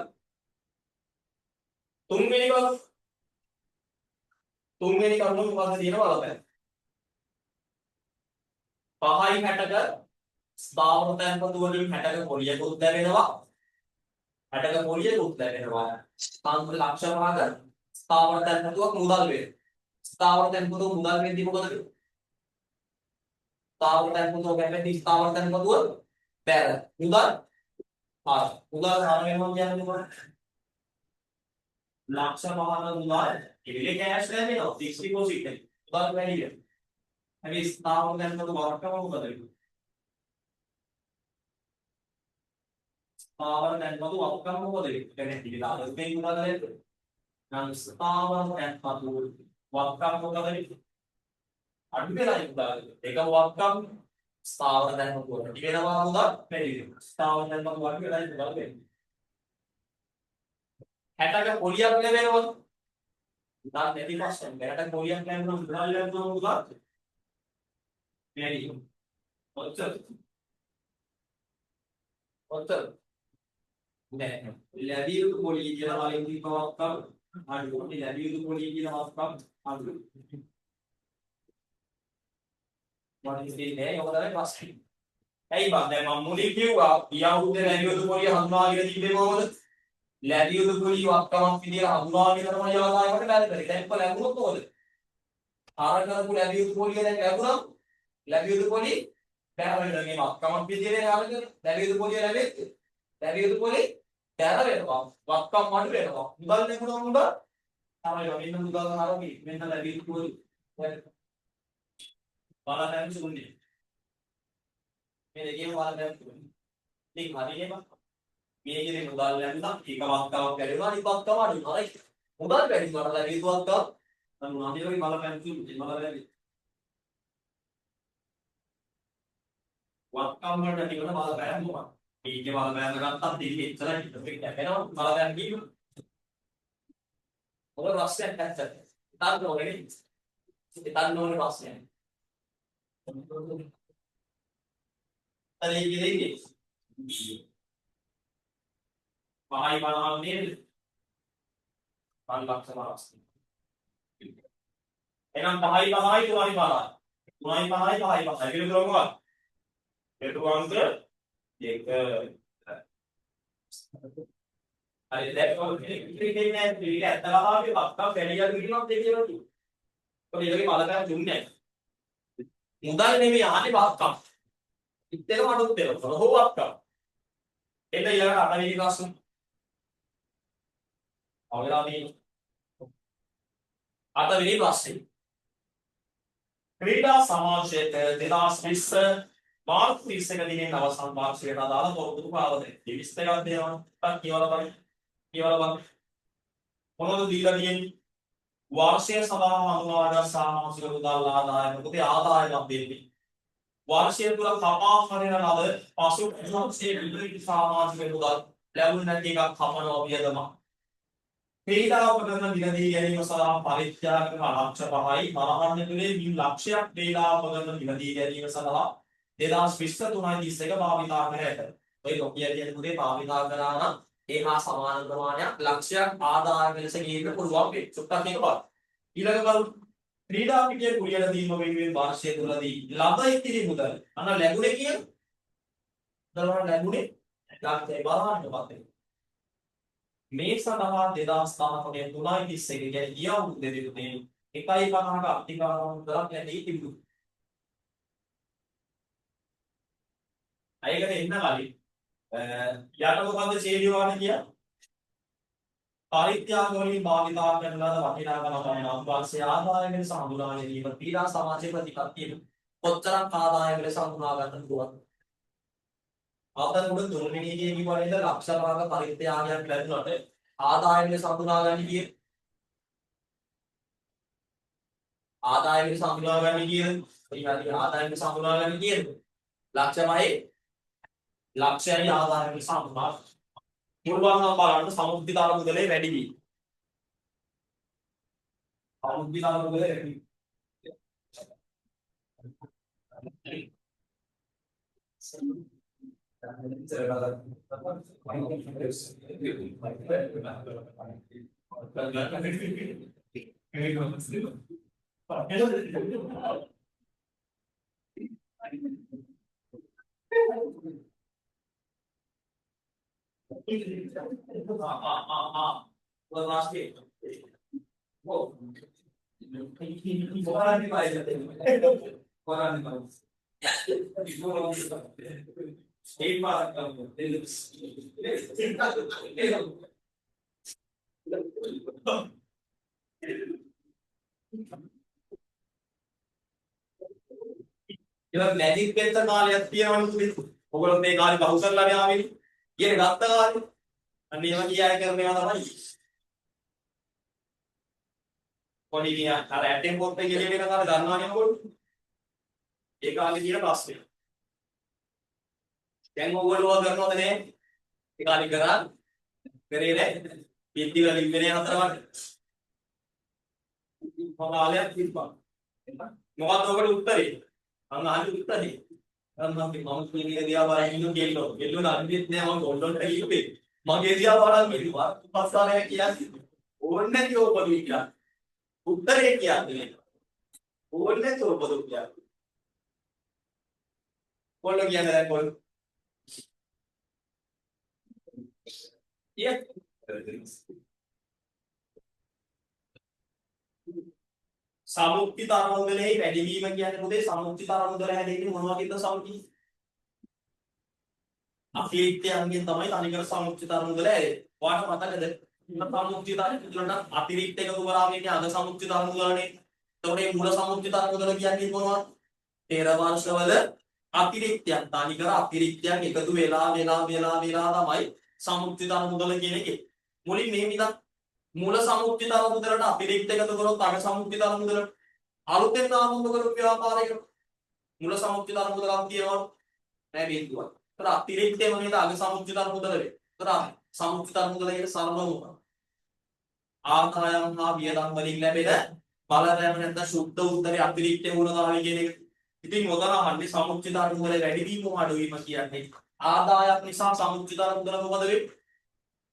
තුන්වෙනි කරුණ මොකක්ද තියෙනවා බලන්න 5යි 60ක ස්ථාවර තැන්පතු වලින් 60ක පොලියකුත් ලැබෙනවා 60ක පොලියකුත් ලැබෙනවා අංක ලක්ෂ භාග ස්ථාවර තැන්පතුවක් මුදල් වේ ස්ථාවර තැන්පතුව මුදල් වෙද්දී මොකද වෙන්නේ ස්ථාවර තැන්පතුව කැමති ස්ථාවර තැන්පතුව පෙර මුදල් හාර මුදල් හාර වෙනවා කියන්නේ මොකක්ද ලක්ෂ පහක මුදල් ඉවිලේ කෑෂ් ලැබෙනවා ෆික්ස් ඩිපොසිට් එක මුදල් වැඩි වෙනවා හැබැයි ස්ථාවර දැන්මතු වරකම මොකද වෙන්නේ ස්ථාවර දැන්මතු වරකම මොකද වෙන්නේ කියන්නේ ඉතිලා අරගෙන මුදල් ලැබෙන්නේ නම් ස්ථාවර දැන්මතු වරකම මොකද වෙන්නේ අඩු වෙලා මුදල් ඒක වරකම ස්ථාවර දැන්මතු වැඩි වෙනවා මුදල් වැඩි වෙනවා ස්ථාවර දැන්මතු වැඩි වෙලා මුදල් වැඩි වෙනවා 60ක පොලියක් ලැබෙනවද? උදාහරණ නැති ප්‍රශ්න. 60ක පොලියක් ලැබෙනවා මුදල් ලැබෙනවා මුදල්. වැඩි. ඔච්චර. ඔච්චර. නෑ. ලැබිය යුතු පොලිය කියලා වලින් දීපවක් අඩු. ලැබිය යුතු පොලිය කියන අවස්ථාවක් අඩු. මොනිස්ටි නෑ ඔබ තමයි ප්‍රශ්නේ. ඇයි බං දැන් මම මුලින් කිව්වා ඊයවුද්ද ලැබිය යුතු පොලිය හඳුනාගෙන තිබ්බේ මොකද? ලැබිය යුතු පොලිය වක්කමක් විදියට හඳුනාගෙන තමයි ආදායමකට බැලුවේ. දැන් කො ලැබුණොත් මොකද? ආර කරපු ලැබිය යුතු පොලිය දැන් ලැබුණා. ලැබිය යුතු පොලිය බැහැර වෙනවා. මේ වක්කමක් විදියට ආරගෙන ලැබිය යුතු පොලිය ලැබෙත්. ලැබිය යුතු පොලිය බැහැර වෙනවා. වක්කම් අඩු වෙනවා. මුදල් නෙමුණා මුදල් තමයි මෙන්න මුදල් හරවි. මෙන්න ලැබිය යුතු පොලිය. බලන්න සුන්නේ. මේ දෙකේම බලන්න සුන්නේ. ඉතින් හරියම මේකේ මුදල් ලැබුණා එක වක්කාවක් වැඩිුණා අනිත් වක්කාව අඩු වුණා right මුදල් වැඩි වුණාට ලැබිය යුතු වක්කාව අඩු වුණා මේ වගේ මල පැන්සු මල ලැබි වක්කාව වලට නිකන් මල පැන් මොකක්ද මේකේ මල පැන් ගත්තත් ඉතින් එච්චරයි ටික කැපෙනවා මල පැන් කීම ඔය රස්යක් නැත්තත් තාන්න ඕනේ ඉතින් තාන්න ඕනේ රස්යක් අනේ ඉතින් පහයි බලනවා නේද? 5 ලක්ෂ මාර්ක්ස්. එහෙනම් 5යි 5යි 3යි 5යි. 3යි 5යි 5යි 5යි. පිළිතුර මොකක්ද? හේතු අංක 1. හරි දැන් කොහොමද ඉතිරින්නේ නැහැ. ඉතින් 70 වක්කම් පැලියක් විදිනොත් දෙකියනවා කිව්වා. ඔය ඒකේ බලපෑම දුන්නේ නැහැ. මුදල් නෙමෙයි ආනේ වක්කම්. ඉතින් මඩුත් දෙනවා. හොව වක්කම්. එන්න ඊළඟට 8 වෙනි ප්‍රශ්න. අවලාදී 8 වෙනි ප්‍රශ්නේ ක්‍රීඩා සමාජයට 2020 මාර්තු 31 දිනේ අවසන් වාර්ෂිකයට අදාළ තොරතුරු පාවතේ 20 එකක් දෙනවා කියවලා බලන්න මොනවද දීලා තියෙන්නේ වාර්ෂික සඳහා හඳුනාගත් සාමාජික මුදල් ආදායම පොතේ ආදායමක් දෙන්නේ වාර්ෂික තුල කපා හරින ලද පසු ප්‍රතිශතයේ විපරීත සාමාජික මුදල් ලැබුණ නැති එකක් කපනවා වියදම ක්‍රීඩා උපකරණ මිලදී ගැනීම සඳහා පරිත්‍යාග කරන ලක්ෂ 5යි මරහන්න තුලේ මින් ලක්ෂයක් ක්‍රීඩා උපකරණ මිලදී ගැනීම සඳහා 2020 3.31 භාවිතා කර ඇත. ඔය ලොකිය කියන පුතේ භාවිතා කරා නම් ඒ හා සමාන ප්‍රමාණයක් ලක්ෂයක් ආදායම ලෙස ගේන්න පුළුවන් වේ. සුට්ටක් කියනවා. ඊළඟ කරු ක්‍රීඩා පිටියේ කුලියට දීම වෙනුවෙන් වර්ෂය තුලදී ලබ ඉතිරි මුදල් අන්න ලැබුණේ කියන දරවන ලැබුණේ ලක්ෂය බලන්නපත් මේ සඳහා 2019 3.31 ගැන ගියවු දෙවිතුනේ 1.50ක අතිකාරම් කරක් නැති තිබුණු. අයකට එන්න කලින් යට මොකද්ද ඡේදිය වානේ කිය? පරිත්‍යාග වලින් භාවිතා කරන ලද වටිනාකම තමයි නම් වාර්ෂික ආදායම ලෙස හඳුනා ගැනීම ක්‍රීඩා සමාජයේ ප්‍රතිපත්තිය කොතරම් ආදායම ලෙස හඳුනා ගන්න පුළුවන්. ආතන උඩ තුන්වෙනි එකේ කිව්වනේද ලක්ෂ භාග පරිත්‍යාගයක් ලැබුණාට ආදායම ලෙස හඳුනා ගන්න කියේ ආදායම ලෙස හඳුනා ගන්න කියේ ඊළඟට ආදායම ලෙස හඳුනා ගන්න කියේ ලක්ෂමයි ලක්ෂයයි ආදායම ලෙස හඳුනා පුළුවන් නම් බලන්න සමුද්දිකාර මුදලේ වැඩි වී සමුද්දිකාර මුදලේ වැඩි एक बार ඉතින් මැජික් පෙත්ත කාලයක් තියෙනවනේ ඔයගොල්ලෝ මේ කාලේ බහු කරලානේ ආවේ කියන ගත්ත කාලේ අන්න ඒවා කියා කරන ඒවා තමයි පොඩි නියා අර ඇටෙන් පොත් එක එළියට එන කාලේ දන්නවනේ ඔයගොල්ලෝ ඒ කාලේ කියන ප්‍රශ්නේ දැන් ඔයගොල්ලෝ කරනවද නේ ඒ කාලේ කරා කරේ නෑ පිටි වල ඉන්නේ අතර වගේ මොකාලයක් තිබ්බා මොකක්ද ඔකට උත්තරේ අන්න අහන්නේ උත්තරේ අන්න මම කියන්නේ දිහා බලන් ඉන්න කෙල්ලෝ දන්නේ නැහැ මම ගොල්ලොන්ට කිව්වේ මගේ දිහා බලන් ඉන්නවා පස්සාරය කියන්නේ ඕන්නේ නැති උපදු කියලා උත්තරේ කියන්නේ ඕන්නේ නැති උපදු කියන්නේ කොල්ල කියන්නේ දැන් කොල්ල සමුක්ති තරංගවලේ වැඩිවීම කියන්නේ මොකද සමුක්ති තරංගවල හැදෙන්නේ මොන වගේද සමුක්ති අතිරික්තයන්ගෙන් තමයි තනිකර සමුක්ති තරංගවල හැදෙන්නේ ඔයාලට මතකද සමුක්ති තරංගවල අතිරික්ත එකතු කරාම ඉන්නේ අද සමුක්ති තරංගවලනේ එතකොට මේ මූල සමුක්ති තරංගවල කියන්නේ මොනවද තේරවංශවල අතිරික්තයන් තනිකර අතිරික්තයන් එකතු වෙලා තමයි සමුක්ති තරංගවල කියන එකේ මුලින් මේ විදිහට මූල සමුක්ති තරංගවලට අතිරික්ත එකතු කරොත් අග සමුක්ති තරංගවලට අලුතෙන් ආරම්භ කරපු ව්‍යාපාරයකට මූල සමුක්ති තරංගවලක් තියෙනවා නෑ බේදුවා. ඒතර අතිරික්තයම නේද අග සමුක්ති තරංගවල වෙන්නේ. ඒතර සමුක්ති තරංගවලට සරලවම ආකායම් හා වියදම් වලින් ලැබෙන බලපෑම නැත්නම් සුද්ධ උත්තරේ අතිරික්තේ වුණාවයි කියන එක. ඉතින් මොකද අහන්නේ සමුක්ති තරංගවල වැඩිවීම අඩුවීම කියන්නේ ආදායක් නිසා සමුක්ති තරංගවල මොකද වෙන්නේ?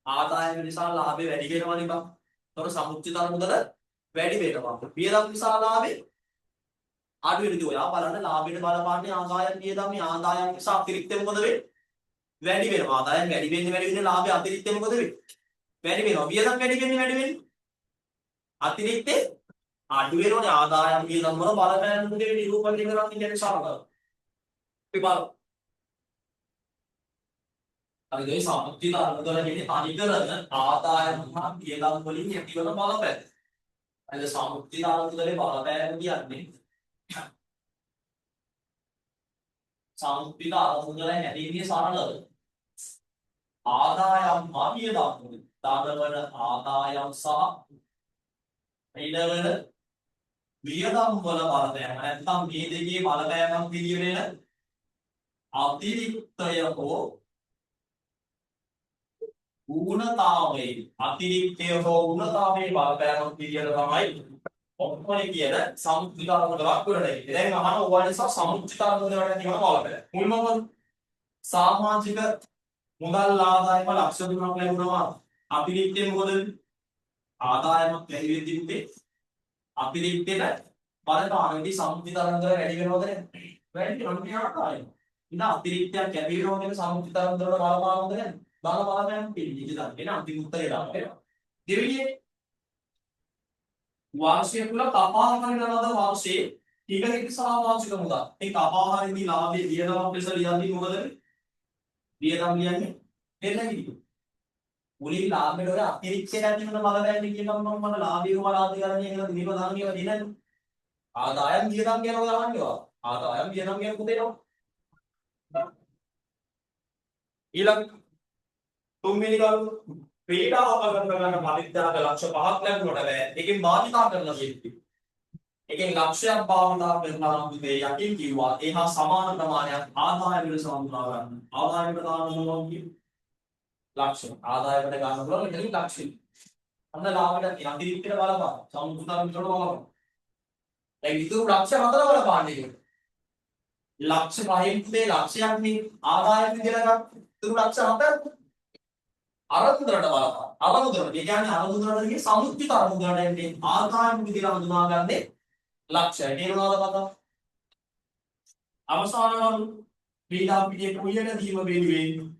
ආදායම නිසා ලාභේ වැඩි වෙනවනේ බං. ඒතකොට සමුච්චි තරංගවල වැඩි වෙනවා. වියදම් නිසා ලාභේ අඩු වෙනදී ඔයා බලන්න ලාභයට බලපාන්නේ ආදායම් වියදම් මේ ආදායම් නිසා අතිරික්තේ මොකද වෙන්නේ? වැඩි වෙනවා. ආදායම් වැඩි වෙන්නේ ලාභේ අතිරික්තේ මොකද වෙන්නේ? වැඩි වෙනවා. වියදම් වැඩි වෙන්නේ අතිරික්තේ අඩු වෙනෝනේ ආදායම් වියදම් වල බලපෑම දෙකේ නිරූපණය කරන්න කියන්නේ සාරකව. අපි බලමු. අපි මේ සමුක්ති තරංගවල කියන්නේ අනිකරන ආදායම් හා වියදම් වලින් ඇතිවන බලපෑම. අද සමුක්ති තරංගවලේ බලපෑම කියන්නේ සමුක්ති තරංගවල හැදෙන්නේ සරලව. ආදායම් හා වියදම් වලින් දානවන ආදායම් සහ ඊළඟට වියදම් වල බලපෑම නැත්නම් මේ දෙකේ බලපෑමක් පිළිවෙල අතිරික්තය හෝ ඌනතාවේ අතිරික්තය හෝ ඌනතාවේ බලපෑමක් පිළිවෙල තමයි ඔක්කොනේ කියන සමුක්ති තරංගවලක් කරන්නේ. දැන් අහන ඕවා නිසා සමුක්ති තරංගවලට තියෙන බලපෑම. මුල්ම සමාජික මුදල් ආදායම ලක්ෂ 3ක් ලැබුණා. අතිරික්තය මොකද? ආදායමක් වැඩි වෙද්දී උදේ අතිරික්තයට බලපානදී සමුක්ති තරංගවල වැඩි වෙනවද නැද්ද? වැඩි වෙනවා ආදායම. ඉතින් අතිරික්තයක් කැපී වෙනවද සමුක්ති තරංගවල බලපානවද නැද්ද? බලපෑම් පිළිවිද ගන්න අන්තිම උත්තරේ දාන්න. දෙවෙනියේ වාර්ෂික කුල කපාහරින ලද වාර්ෂයේ ටික සහවාර්ෂික මුදල්. මේ කපාහරිනී ලාභයේ වියදමක් ලෙස ලියන්නේ මොකද? වියදම් ලියන්නේ දෙන්නයි. මුලින් ලාභයට වල අතිරික්තයක් ඇති වෙන බලපෑම් කියනවා මම ලාභයේ වලාදී කරන්නේ කියලා දීප දාන කියලා දෙන්නේ. ආදායම් වියදම් කියනවා දාන්නේ. ආදායම් වියදම් කියන පුතේනවා. ඊළඟ තුන්වෙනි කරුණ ක්‍රීඩා අපගත කරන පරිත්‍යාග ලක්ෂ 5ක් ලැබුණට බෑ. ඒකෙන් භාවිතා කරලා තියෙන්නේ. ඒකෙන් ලක්ෂයක් භාවිතා කරනවා පුතේ යකින් කිව්වා. ඒහා සමාන ප්‍රමාණයක් ආදායම වල සමුදා ගන්න. ආදායමට දාන්න ඕන කියන්නේ ලක්ෂ. ආදායමට ගන්න පුළුවන් එතනින් ලක්ෂ. අන්න ලාභයට අතිරික්තට බලපාන. සමුදාන විතර බලපාන. දැන් ඉතුරු ලක්ෂ 4 බලපාන්නේ. ලක්ෂ 5න් පුතේ ලක්ෂයක් මේ ආදායම විදියට ගන්න. ඉතුරු ලක්ෂ 4 අරමුදලට බලපාන. අරමුදලට කියන්නේ අරමුදලට සමුච්චි තරමුදලට එන්නේ ආදායම විදිහට හඳුනාගන්නේ ලක්ෂය. තේරුණාද කතා? අවසානවල ක්‍රීඩා පිටියේ කුලියට දීම වෙනුවෙන්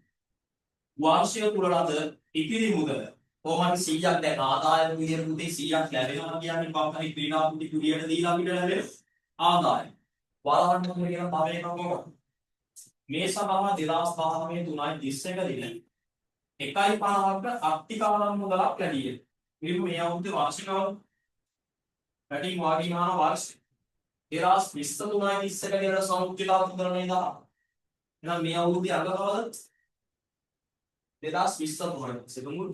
වාර්ෂික කුලරද ඉතිරි මුදල කොහොමද 100ක් දැන් ආදායම විදිහට මුදේ 100ක් ලැබෙනවා කියන්නේ පක්කහි ක්‍රීඩා පිටි කුලියට දීලා අපිට ලැබෙන ආදායම. වලවන්න කියන පදේ නම මොකක්ද? මේ සඳහා 2019 3.31 දින 1.50ක අක්තිකාරම් මුදලක් ලැබිය. ඉතින් මේ අවුරුද්දේ වාර්ෂික රටින් වාගීමාන වාර්ෂික 2020 3.31 දින සමුච්චිතාව මුදල නේද? එහෙනම් මේ අවුරුද්දේ අග කවද? 2020 සෙකමුළු.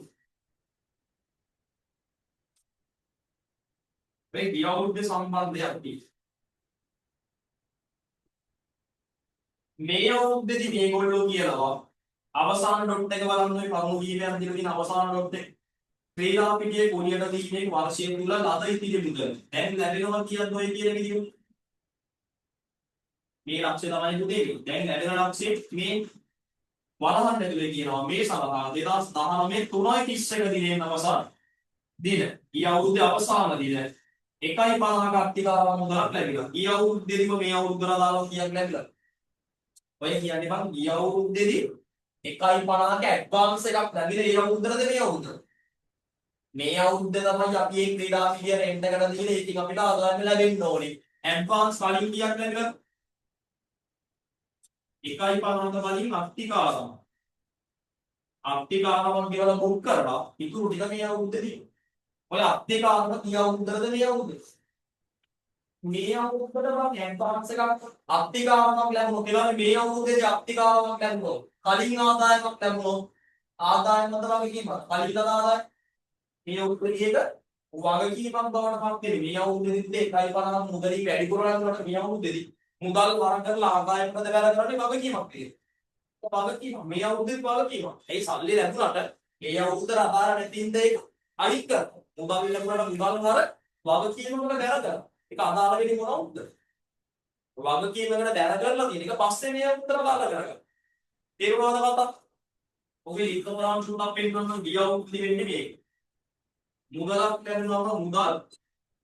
මේ ගිය අවුරුද්දේ සම්බන්ධයක් තියෙනවා. මේ අවුරුද්දේදී මේගොල්ලෝ කියනවා අවසාන ඩොට් එක බලන්න ඔය කරුණු කීපයක් දීලා තියෙන අවසාන ඩොට් එක ක්‍රීඩා පිටියේ කුලියට දීමේ වර්ෂය තුල ලද ඉතිරි මුදල. දැන් ලැබෙනවා කියන්නේ ඔය කියන විදිහට. මේ ලක්ෂ්‍ය තමයි පුතේ. දැන් ලැබෙන ලක්ෂ්‍ය මේ වරහන් ඇතුලේ කියනවා මේ සඳහා 2019 3.31 දිනේ අවසාන දින. ඊ අවුරුද්දේ අවසාන දින 1.50ක අක්තිකාරම් මුදලක් ලැබිලා. ඊ අවුරුද්දේදීම මේ අවුරුද්දට දාලා කීයක් ලැබිලා? ඔය කියන්නේ බං ගිය අවුරුද්දේදී 1.50ක ඇඩ්වාන්ස් එකක් ලැබිලා ඒ අවුරුද්දට මේ අවුරුද්දට. මේ අවුරුද්දේ තමයි අපි මේ ක්‍රීඩා පිටිය රෙන්ට් එකට දීලා ඉතින් අපිට ආදායම ලැබෙන්න ඕනේ. ඇඩ්වාන්ස් කලින් කීයක් ලැබිලා? 1.50ක කලින් අක්තිකාරම්. අක්තිකාරම් කියලා බුක් කරලා ඉතුරු ටික මේ අවුරුද්දේදී. ඔය අක්තිකාරම් කී අවුරුද්දටද මේ අවුරුද්දේ? මේ අවුරුද්දට මම ඇඩ්වාන්ස් එකක් අක්තිකාරමක් ලැබුණා කියලා මේ අවුරුද්දේදී අක්තිකාරමක් ලැබුණා. කලින් ආදායමක් ලැබුණා. ආදායම තමයි කියනවා. කලින් ආදායම මේ අවුරුද්දේ එක වගකීමක් බවට පත් වෙන්නේ. මේ අවුරුද්දේදී 1.50 මුදලින් වැඩි කරගන්නකොට මේ අවුරුද්දේදී මුදල් වරන් කරලා ආදායමකට බැල කරන්නේ වගකීමක් තියෙනවා. වගකීම මේ අවුරුද්දේදී වගකීමක්. ඒ සල්ලි ලැබුණාට මේ අවුරුද්දට ආදාර නැතිඳ ඒක අයින් කරනවා. මුදල් ලැබුණාට මුදල් වර වගකීමකට බැල කරනවා. ඒක අදාළ වෙන්නේ මොනවද? වගකීමකට බැල කරලා තියෙන එක පස්සේ මේ උත්තර දාලා කරගන්න. තේරුණාද කතා? ඔබේ ඉක්මනාම සුණක් පෙන්නන්න ගිය අවුරුද්දේ වෙන්නේ මේක. මුදලක් ලැබුණාම මුදල්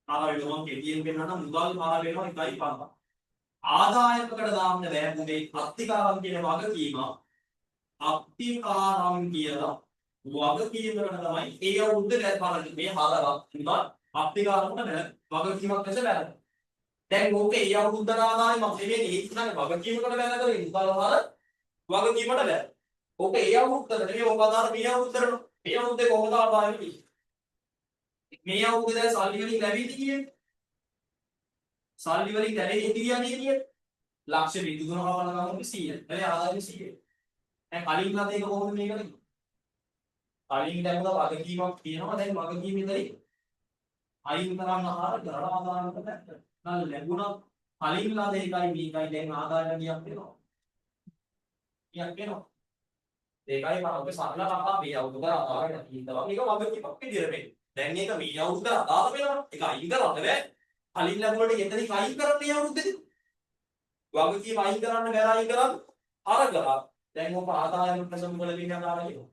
ආර වෙනවා කෙටියෙන් පෙන්නන්න මුදල් ආර වෙනවා 1.50. ආදායමකට දාන්න බෑ මුදේ අත්තිකාරම් කියන වගකීම අත්තිකාරම් කියලා වගකීමකට තමයි ඒ අවුරුද්දේ ලැබවන්නේ මේ හතරක් මුදල් අත්තිකාරම්කට බෑ වගකීමක් ලෙස බැලුවා. දැන් ඕකේ ඒ අවුරුද්දට ආදායමක් නෙමෙයි ඒ ඉස්සරහ වගකීමකට බැලලා කරේ මුදල් හර වගකීමකට බෑ. ඕකේ ඒ අවුරුද්දට නෙමෙයි ඕක අදාළ මේ අවුරුද්දට මේ අවුරුද්දේ කොහොමද ආදායම තියෙන්නේ? මේ අවුරුද්දේ දැන් සල්ලි වලින් ලැබෙන්නේ කීයද? සල්ලි වලින් ලැබෙන්නේ කියන්නේ කීයද? ලක්ෂ 3.9 කවලා ගමු 100. එතන ආදායම 100. දැන් කලින් ලද එක කොහොමද මේක කරන්නේ? කලින් ලැබුණා වගකීමක් තියෙනවා දැන් වගකීම ඉදරේ අයින් කරන්න ආහාර ගණන ආදායමකට නැත්නම් ලැබුණා කලින් ලද එකයි මේකයි දැන් ආදායම කියක් වෙනවා. කියක් වෙනවා. ඒකයි මම ඔබ සරල කතා මේ අවුරුද්ද ආදායම තියෙනවා. මේක වගකීමක් විදියට වෙන්නේ. දැන් මේක මේ අවුරුද්ද අදාළ වෙනවා. ඒක අයින් කරන්න බෑ. කලින් ලැබුණට එතනින් අයින් කරන්න මේ අවුරුද්දේදී. වගකීම අයින් කරන්න බැර අයින් කරන්න අර කරා. දැන් ඔබ ආදායම ප්‍රසම්බල වෙන්න ආදායම.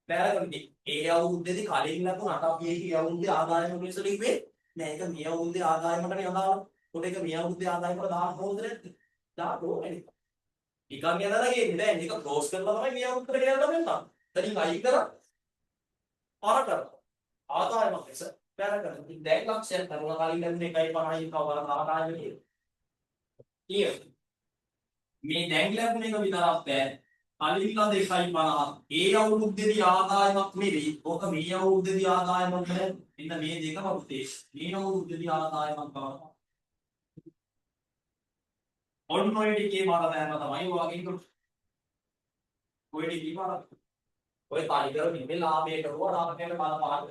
බැර කරන්නේ. ඒ අවුරුද්දේදී කලින් ලැබුණට අපි ඒ අවුරුද්දේ ආදායම පිළිස ලිව්වේ නෑ. ඒක මේ අවුරුද්දේ ආදායමකට යනවා. උඩ ඒක මේ අවුරුද්දේ ආදායමකට දාන්න ඕනද නැද්ද? දාන්න ඕනේ. නිකන් යනලා ගියේ නෑ. මේක ක්ලෝස් කරලා තමයි මේ අවුරුද්දට ගෙනල්ලා දෙන්නා. එතනින් අයින් කරා අර කරා. ආදායමක් ලෙස බැර කරනවා. ඉතින් දැන් ලක්ෂයක් කරුණා කලින් ලැබුණ 1.50යි කවර ආදායම නේද? ඊය මේ දැන් ලැබුණ එක විතරක් බෑ. කලින් ලද 1.50 ඒ අවුරුද්දේදී ආදායමක් නෙවෙයි. ඔක මේ අවුරුද්දේදී ආදායමක් නෙවෙයි. ඉන්න මේ දෙකම පුතේ. මේ අවුරුද්දේදී ආදායමක් කරනවා. ඔන්න ඔය ටිකේ මාර බෑම තමයි ඔයගෙන් කරු. ඔය ටිකේ මාර ඔය කායිකර නිමේ ලාභයට හොර ලාභයට බලපාන.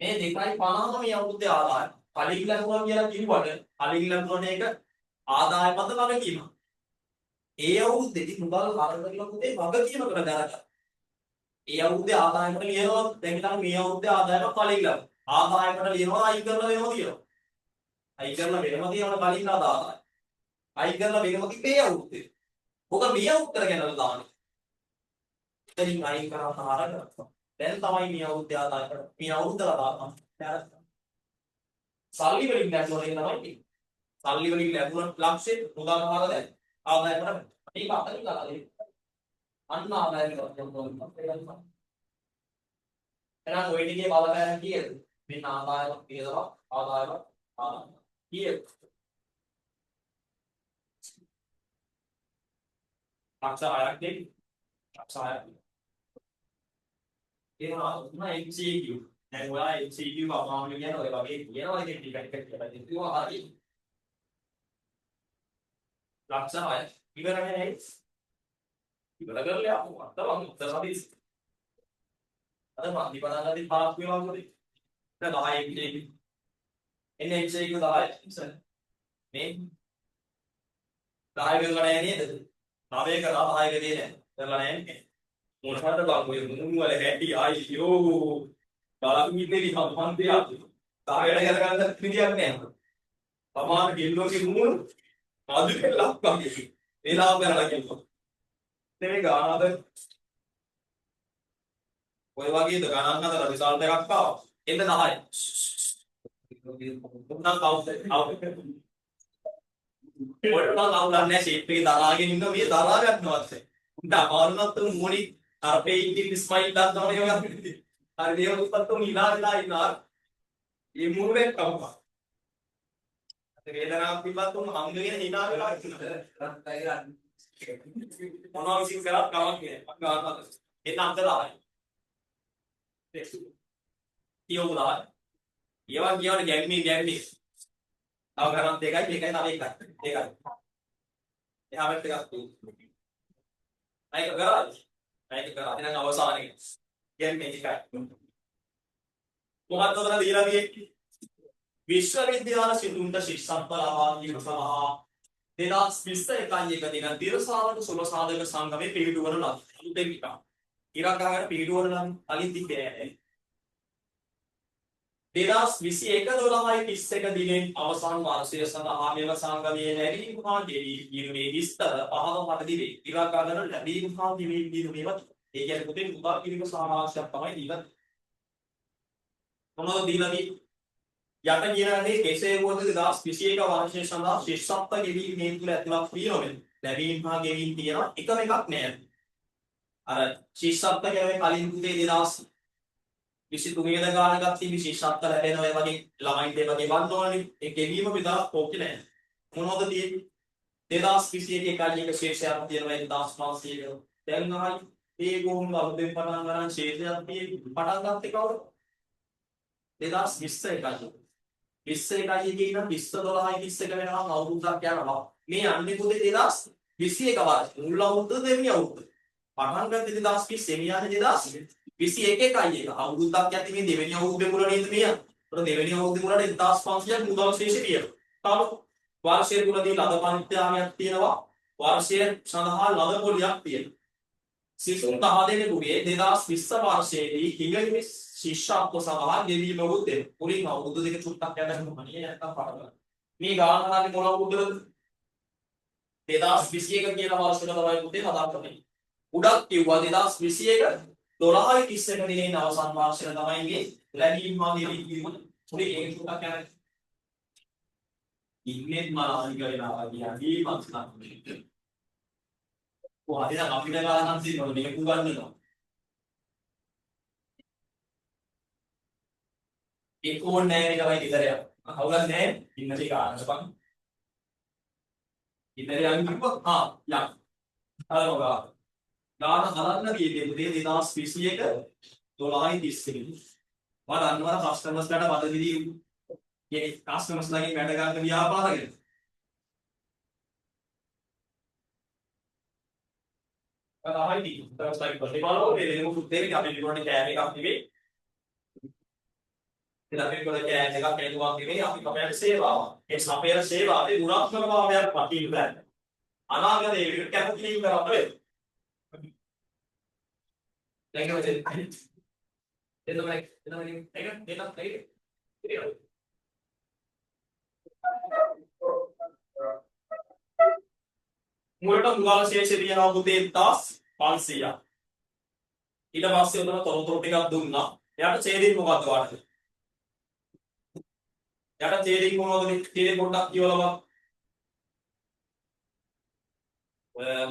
මේ 2.50 මේ අවුරුද්දේ ආදායම. කලින් ලැබුණා කියලා කිව්වට කලින් ලැබුණ එක ආදායමද වගකීම. ඒ අවුරුද්දේදී මුදල් හරකලා පුතේ වගකීමකට දරගන්න. ඒ අවුරුද්දේ ආදායමට ලියනවා දැන් හිතන්න මේ අවුරුද්දේ ආදායම කලින් ලැබුණා. ආදායමට ලියනවා අයින් කරලා වෙනවා කියනවා. අයින් කරලා වෙනවා කියනවා කලින් ආදායම. අයින් කරලා වෙනවා කිව්වේ අවුරුද්දේ. ඔක මේ අවුරුද්දට ගෙනල්ලා දාන්නේ. එතනින් අයින් කරලා හරකලා. දැන් තමයි මේ අවුරුද්දේ ආදායම මේ අවුරුද්දට දාන්න. සල්ලි වලින් ලැබුණා එක තමයි. සල්ලි වලින් ලැබුණ ලක්ෂේ මුදල් හර දැන් ආදායම කරා. මේක අතරින් ගාලා දෙන්න. අන්න ආදායම කරනවා. එහෙනම් ඔය ටිකේ බලපෑම කීයද? මෙන්න ආදායමක් තියෙනවා. ආදායම කීයද? ලක්ෂ 6ක් නේ. ලක්ෂ 6ක්. ඒනවා MCQ. දැන් ඔයා MCQ අමාරු කියන ඔය වගේ කියනවා ඉතින් ටික ටික කියලා දෙනවා හරි. ලක්ෂ 6ක්. ඉවරනේ නේද? ඉවර කරලා යමු. අතවම් උත්තර හදිස්. අද මම දීපනාදී පාස් වෙනවා මොකද? දැන් 10 MCQ. එන්නේ MCQ 10. මේ 10 වෙනකන් නේද? 9 කරා 10 කදී නෑ. කරලා නෑනේ. මොනවද බං ඔය මුණු වල හැටි අයියෝ. බලන් ඉන්නේ සම්බන්ධය. 10ට කරගන්න විදියක් නෑ. සමාන ගෙල්ලෝගේ මුණු ආදු කෙල්ලක් වගේ. වේලාව කරලා කියනවා. මේ ගානද ඔය වගේද ගණන් හදලා රිසල්ට් එකක් ආවා. එන්න 10. උන්නම් කවුද? ඔයලා අවුලන්නේ ෂේප් එකේ දරාගෙන ඉන්න මේ දරා ගන්නවත්. උන්ට අමාරුනත් මොනි අර පේන්ටින් ස්මයිල් දානවා නේ ඔය. හරි දේව උපත් උන් ඉලාලා ඉන්නවා. මේ මුරුවේ කවපා. වේදනාවක් තිබ්බත් උන් හංගගෙන hina වෙලා ඉන්නවා. මොනවා විශ්ින් කරත් කමක් නෑ. ගානත්. එන්න අන්තරායි. තියෝ උදායි. ඒවා කියවනේ ගැම්මි. තව කරන් දෙකයි මේකයි තව එකයි. ඒකයි. එහා පැත්ත එකක් තියෙනවා. අයික කරා. අයික කරා. එහෙනම් අවසානයේ. ගැම්මි එකයි. මොකක්ද උතන දීලා තියෙන්නේ? විශ්වවිද්‍යාල සිතුන්ට ශිෂ්‍යත්ව ලබා දීම සඳහා 2021 දින දිරසාවක සුලසාධක සංගමේ පිළිතුරු වන අලුතෙන් ඉතා. ඉරක් ගහකට පිළිතුරු වන කලින් තිබ්බේ නෑ. 2021 දිනෙන් අවසන් වර්ෂය සඳහා මෙම සංගමයේ ලැබීම් හා ගෙවීමේ විස්තර පහව මතදී වේ. ඉරක් ගහකට ලැබීම් හා ගෙවීමේවත් ඒ කියන්නේ පුතේ උදා කිරීම සමාජයක් තමයි දීලා. මොනවද දීලා තියෙන්නේ? යට කියනනේ කෙසේ වුවද 2021 වර්ෂය සඳහා ශිෂ්‍යත්ව ගෙවීම හේතුල ඇතුළත් වී නොවේ. ලැබීම් හා ගෙවීම් තියෙන එකම එකක් නෑ. අර ශිෂ්‍යත්ව කියන්නේ කලින් පුතේ 2023 වෙනි ගාන ගත්ත ශිෂ්‍යත්ව ලැබෙන ඔය වගේ ළමයින්ට ඒ වගේ වන්න ඕනේ. ඒ ගෙවීම විතරක් ඕකේ නෑ. මොනවද තියෙන්නේ? 2021 එකයි එක ශේෂයක් තියෙනවා 1500 දැන් අහයි ඒ ගෝම් වලුදෙන් පටන් ගන්න ශේෂයක් තියෙන්නේ පටන් ගත්තේ කවුද? 2021 21 කියන 20 12 21 වෙනවා අවුරුද්දක් යනවා. මේ අන්නේ පුතේ 2021 වර්ෂ මුල් අවුරුද්ද දෙවෙනි අවුරුද්ද. පටන් ගත්තේ 2020 මෙයානේ 2021 එකයි එක. අවුරුද්දක් යද්දි මේ දෙවෙනි අවුරුද්දේ මුල නේද මෙයා. ඒතර දෙවෙනි අවුරුද්දේ මුලට 1500ක් මුදල් ශේෂය තියෙනවා. තාම වාර්ෂික මුලදී ලද පරිත්‍යාගයක් තියෙනවා. වාර්ෂික සඳහා ලද පොලියක් තියෙනවා. සිසුන් 10 දෙනෙකුගේ 2020 වර්ෂයේදී හිඟලි ශිෂ්‍යත්ව සඳහා ගෙවීම උදේ පුරින් අවුරුදු දෙක චුට්ටක් යනකම් මනිය නැත්තම් පටලවා. මේ ගාන හරි මොන අවුරුද්දද? 2021 කියන වර්ෂයට තමයි පුතේ හදාගන්නේ. උඩක් කිව්වා 2021 12/31 දිනේ අවසන් වර්ෂයට තමයි මේ ලැබීම් මා ගෙවීම පුරි ඒක චුට්ටක් යනවා. ඉන්නේ මානසික වෙනවා කියන්නේ මත්සන්. කොහොමද අපිට ගානක් තියෙනවද මේක උගන්වනවා. ඒක ඕනේ නෑ මේක තමයි ඉතරයක්. අවුලක් නෑ ඉන්න ටික ආනසපන්. ඉතරයක් කිව්වා යම්. හරෝගා. ගාන හදන්න කීයේ පුතේ 2021 12/31. බලන්න කස්ටමර්ස්ලාට පදවිදී මේ කස්ටමර්ස්ලාගෙන් වැඩ ගන්න ව්‍යාපාරගෙන. අරහයි තමයි ප්‍රතිපාලෝ දෙලෙමු පුතේ අපි විතරනේ කෑම එකක් නෙවෙයි. අපි කොල කෑම එකක් හේතුවක් නෙවෙයි අපි අපේ සේවාව. ඒ අපේ සේවාවේ ගුණාත්මක භාවයක් පටින් ගන්න. අනාගතයේ විකට කැපකිරීම කරන්න වෙයි. දැන් කොහෙද? මුලට මුගල ශේෂය තියෙනවා පුතේ 1500ක්. ඊට පස්සේ උතන තොරතුරු ටිකක් දුන්නා. එයාට ඡේදයෙන් මොකක්ද වඩේ? එයාට ඡේදයෙන් මොනවද? ඡේදයෙන් පොඩ්ඩක් කියවලා බලන්න.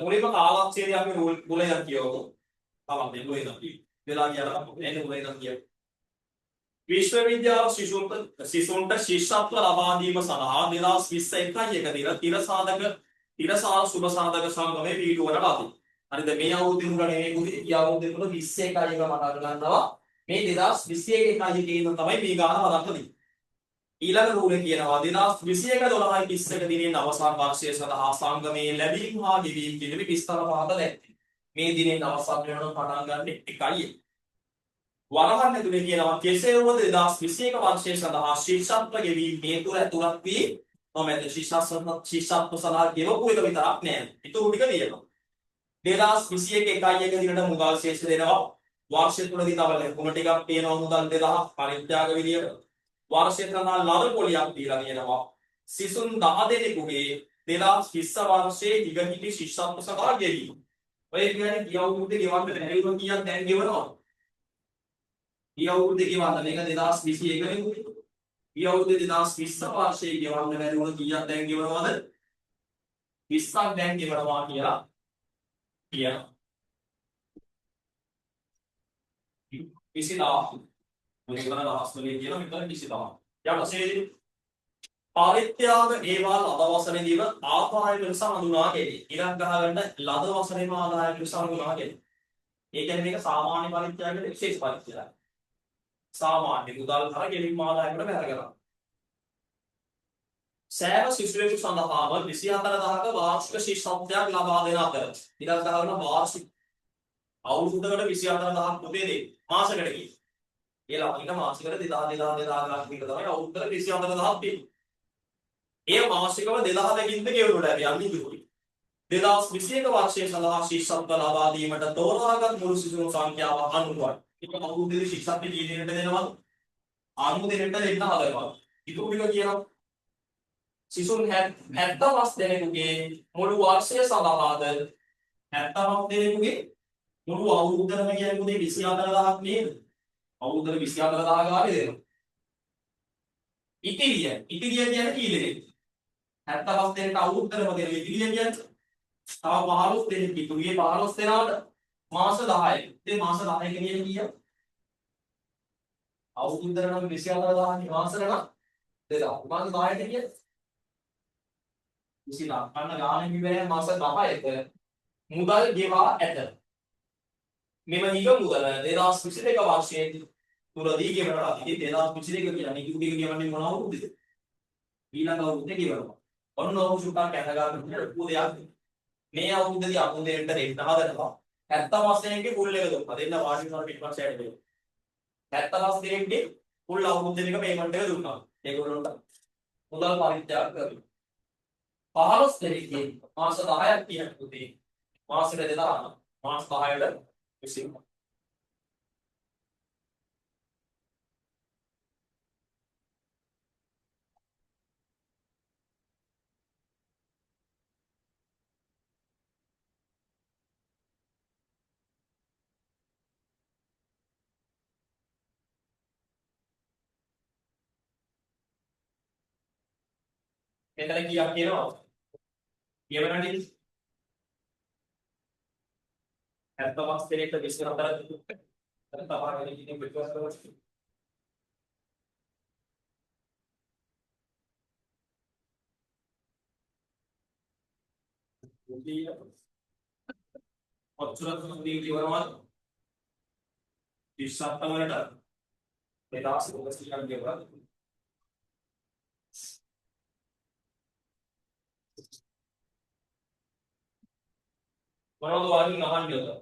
මුලින්ම කාලක්ෂේදය අපි මුලින්ම කියවමු. තමයි මුලින්ම වෙලා ගියාම එන්නේ මුලින්ම කියවමු. විශ්වවිද්‍යාල ශිෂ්‍යුන්ට ශිෂ්‍යත්ව ලබා දීම සඳහා 2021 දින තිරසාධක සුබ සාධක සංගමේ පිළිතුරට ලබා. හරිද මේ අවුරුද්දේ උගා නෙමෙයි පුතේ ඊ අවුරුද්දේ උගා 21 එක මතක ගන්නවා මේ 2021 එකයි කියන තමයි මේ ගාන වරක් තියෙන්නේ ඊළඟ රූලේ කියනවා 2021 12යි 31 දිනෙන් අවසන් වර්ෂය සඳහා සංගමයේ ලැබීම් හා ගෙවීම් පිළිබඳ විස්තර පහත දැක්වේ මේ දිනෙන් අවසන් වෙනකොට පටන් ගන්න එකයි වරහන් ඇතුලේ කියනවා කෙසේ වුවද 2021 වර්ෂය සඳහා ශිෂ්‍යත්ව ගෙවීම් හේතු ඇතුළත් වී නොමැත ශිෂ්‍යත්ව සඳහා ගෙවපු එක විතරක් නෑ ඊට උඩ කියනවා 2021 1 දිනට මුදල් ශේෂ දෙනවා වර්ෂය තුලදී තව ලැබුණ ටිකක් තියෙනවා මුදල් 2000 පරිත්‍යාග විදියට වර්ෂය සඳහා ලද පොලියක් දීලා කියනවා සිසුන් 10 දෙනෙකුගේ 2020 වර්ෂයේ ඉගෙනහිටි ශිෂ්‍යත්ව සඳහා ගෙවීම ඔය කියන්නේ ගිය අවුරුද්දේ ගෙවන්න බැරි වුණා කීයක් දැන් ගෙවනවා ගිය අවුරුද්දේ ගෙවන්න මේක 2021 නේ ගිය අවුරුද්දේ 2020 වර්ෂයේ ගෙවන්න බැරි වුණා කීයක් දැන් ගෙවනවද 20ක් දැන් ගෙවනවා කියලා කියනවා 20000 මොකද දහස් වලින් කියන විතර 20000 ඊට පස්සේ පරිත්‍යාග ඒවා ලද වසරේදීම ආදාය ලෙස හඳුනා ගැනීම. ඉලක්ක ගහගන්න ලද වසරේම ආදාය ලෙස හඳුනා ගැනීම. ඒ කියන්නේ මේක සාමාන්‍ය පරිත්‍යාගයේ විශේෂ පරිත්‍යාගයක්. සාමාන්‍ය මුදල් හර ගෙවීම් ආදායකට බැහැර කරනවා. සෑම ශිෂ්‍යයෙකු සඳහාම 24000ක වාර්ෂික ශිෂ්‍යත්වයක් ලබා දෙන අතර ඉලක්ක ගහගන්න වාර්ෂික අවුරුද්දකට 24000ක් පුතේ දෙයි. මාසෙකට කිය. ඒ ළමයින්ට මාසිකට 2000 ගානක් විතර තමයි අවුරුද්දට 24000ක් තියෙන්නේ. ඒ මාසිකව 2000කින්ද ගෙවුණු ලැබි යන්නේ ඉදුරුයි 2021 වර්ෂයේ සඳහා ශිෂ්‍යත්ව ලබා දීමට තෝරාගත් මුළු සිසුන් සංඛ්‍යාව 90යි. ඒක අවුරුද්දේ ශිෂ්‍යත්ව කී දිනකට දෙනවද? 90 දිනකට දෙන්න හදනවා. ඉතුරු ටික කියනවා සිසුන් 70 දෙනෙකුගේ මුළු වර්ෂය සඳහාද 70 දෙනෙකුගේ මුළු අවුරුද්දම කියන්නේ පුතේ 24000ක් නේද? අවුරුද්දට 24000 ගානේ දෙනවා. ඉතිරිය කියන්නේ කී දෙනෙක්? 75 දෙනෙක් අවුරුද්දටම දෙන ඉතිරිය කියන්නේ තව 15 දෙනෙක් ඉතුරුගේ 15 දෙනාට මාස 10යි. ඉතින් මාස 10 කියන්නේ කීයද? අවුරුද්දට නම් 24000 මාසෙට නම් 2000. මාස 10ට කියන්නේ 20000. අන්න ගානේ කිව්වේ මාස 10ක මුදල් ගෙවා ඇත. මෙම හිග මුදල 2022 වර්ෂයේ තුලදී ගෙවනවා. ඉතින් 2022 කියන්නේ කිව්වේ ගෙවන්නේ මොන අවුරුද්දේද? ඊළඟ අවුරුද්දේ ගෙවනවා. ඔන්න ඔහු සුට්ටක් ඇඳගන්න පුතේ දෙයක්. මේ අවුරුද්දේදී අපු දෙන්නට දෙන්න හදනවා. 70 දෙනෙක්ගේ ෆුල් එක දුන්නා. දෙන්න වාර්ෂික වල පිටපස්සට දෙන්න. 70 දෙනෙක්ගේ ෆුල් අවුරුද්දේ එක පේමන්ට් එක දුන්නා. ඒගොල්ලන්ට මුදල් පරිත්‍යාග කරනවා. 15 දෙනෙක්ගේ මාස 10ක් කියන පුතේ මාසෙට 2000 මාස 10ට විසින් එතන කීයක් කියනවා? කියවනනේ 70 දෙනෙක්ට 24ක් දුක්ක. අර තපාගෙන ඉතින් පිටවස් කරනවා. මුලිය ඔච්චරක් දී ඉවරවල් 37 වලට 2000 ගෙවලා මොනවද වාගින් අහන්නේ උදා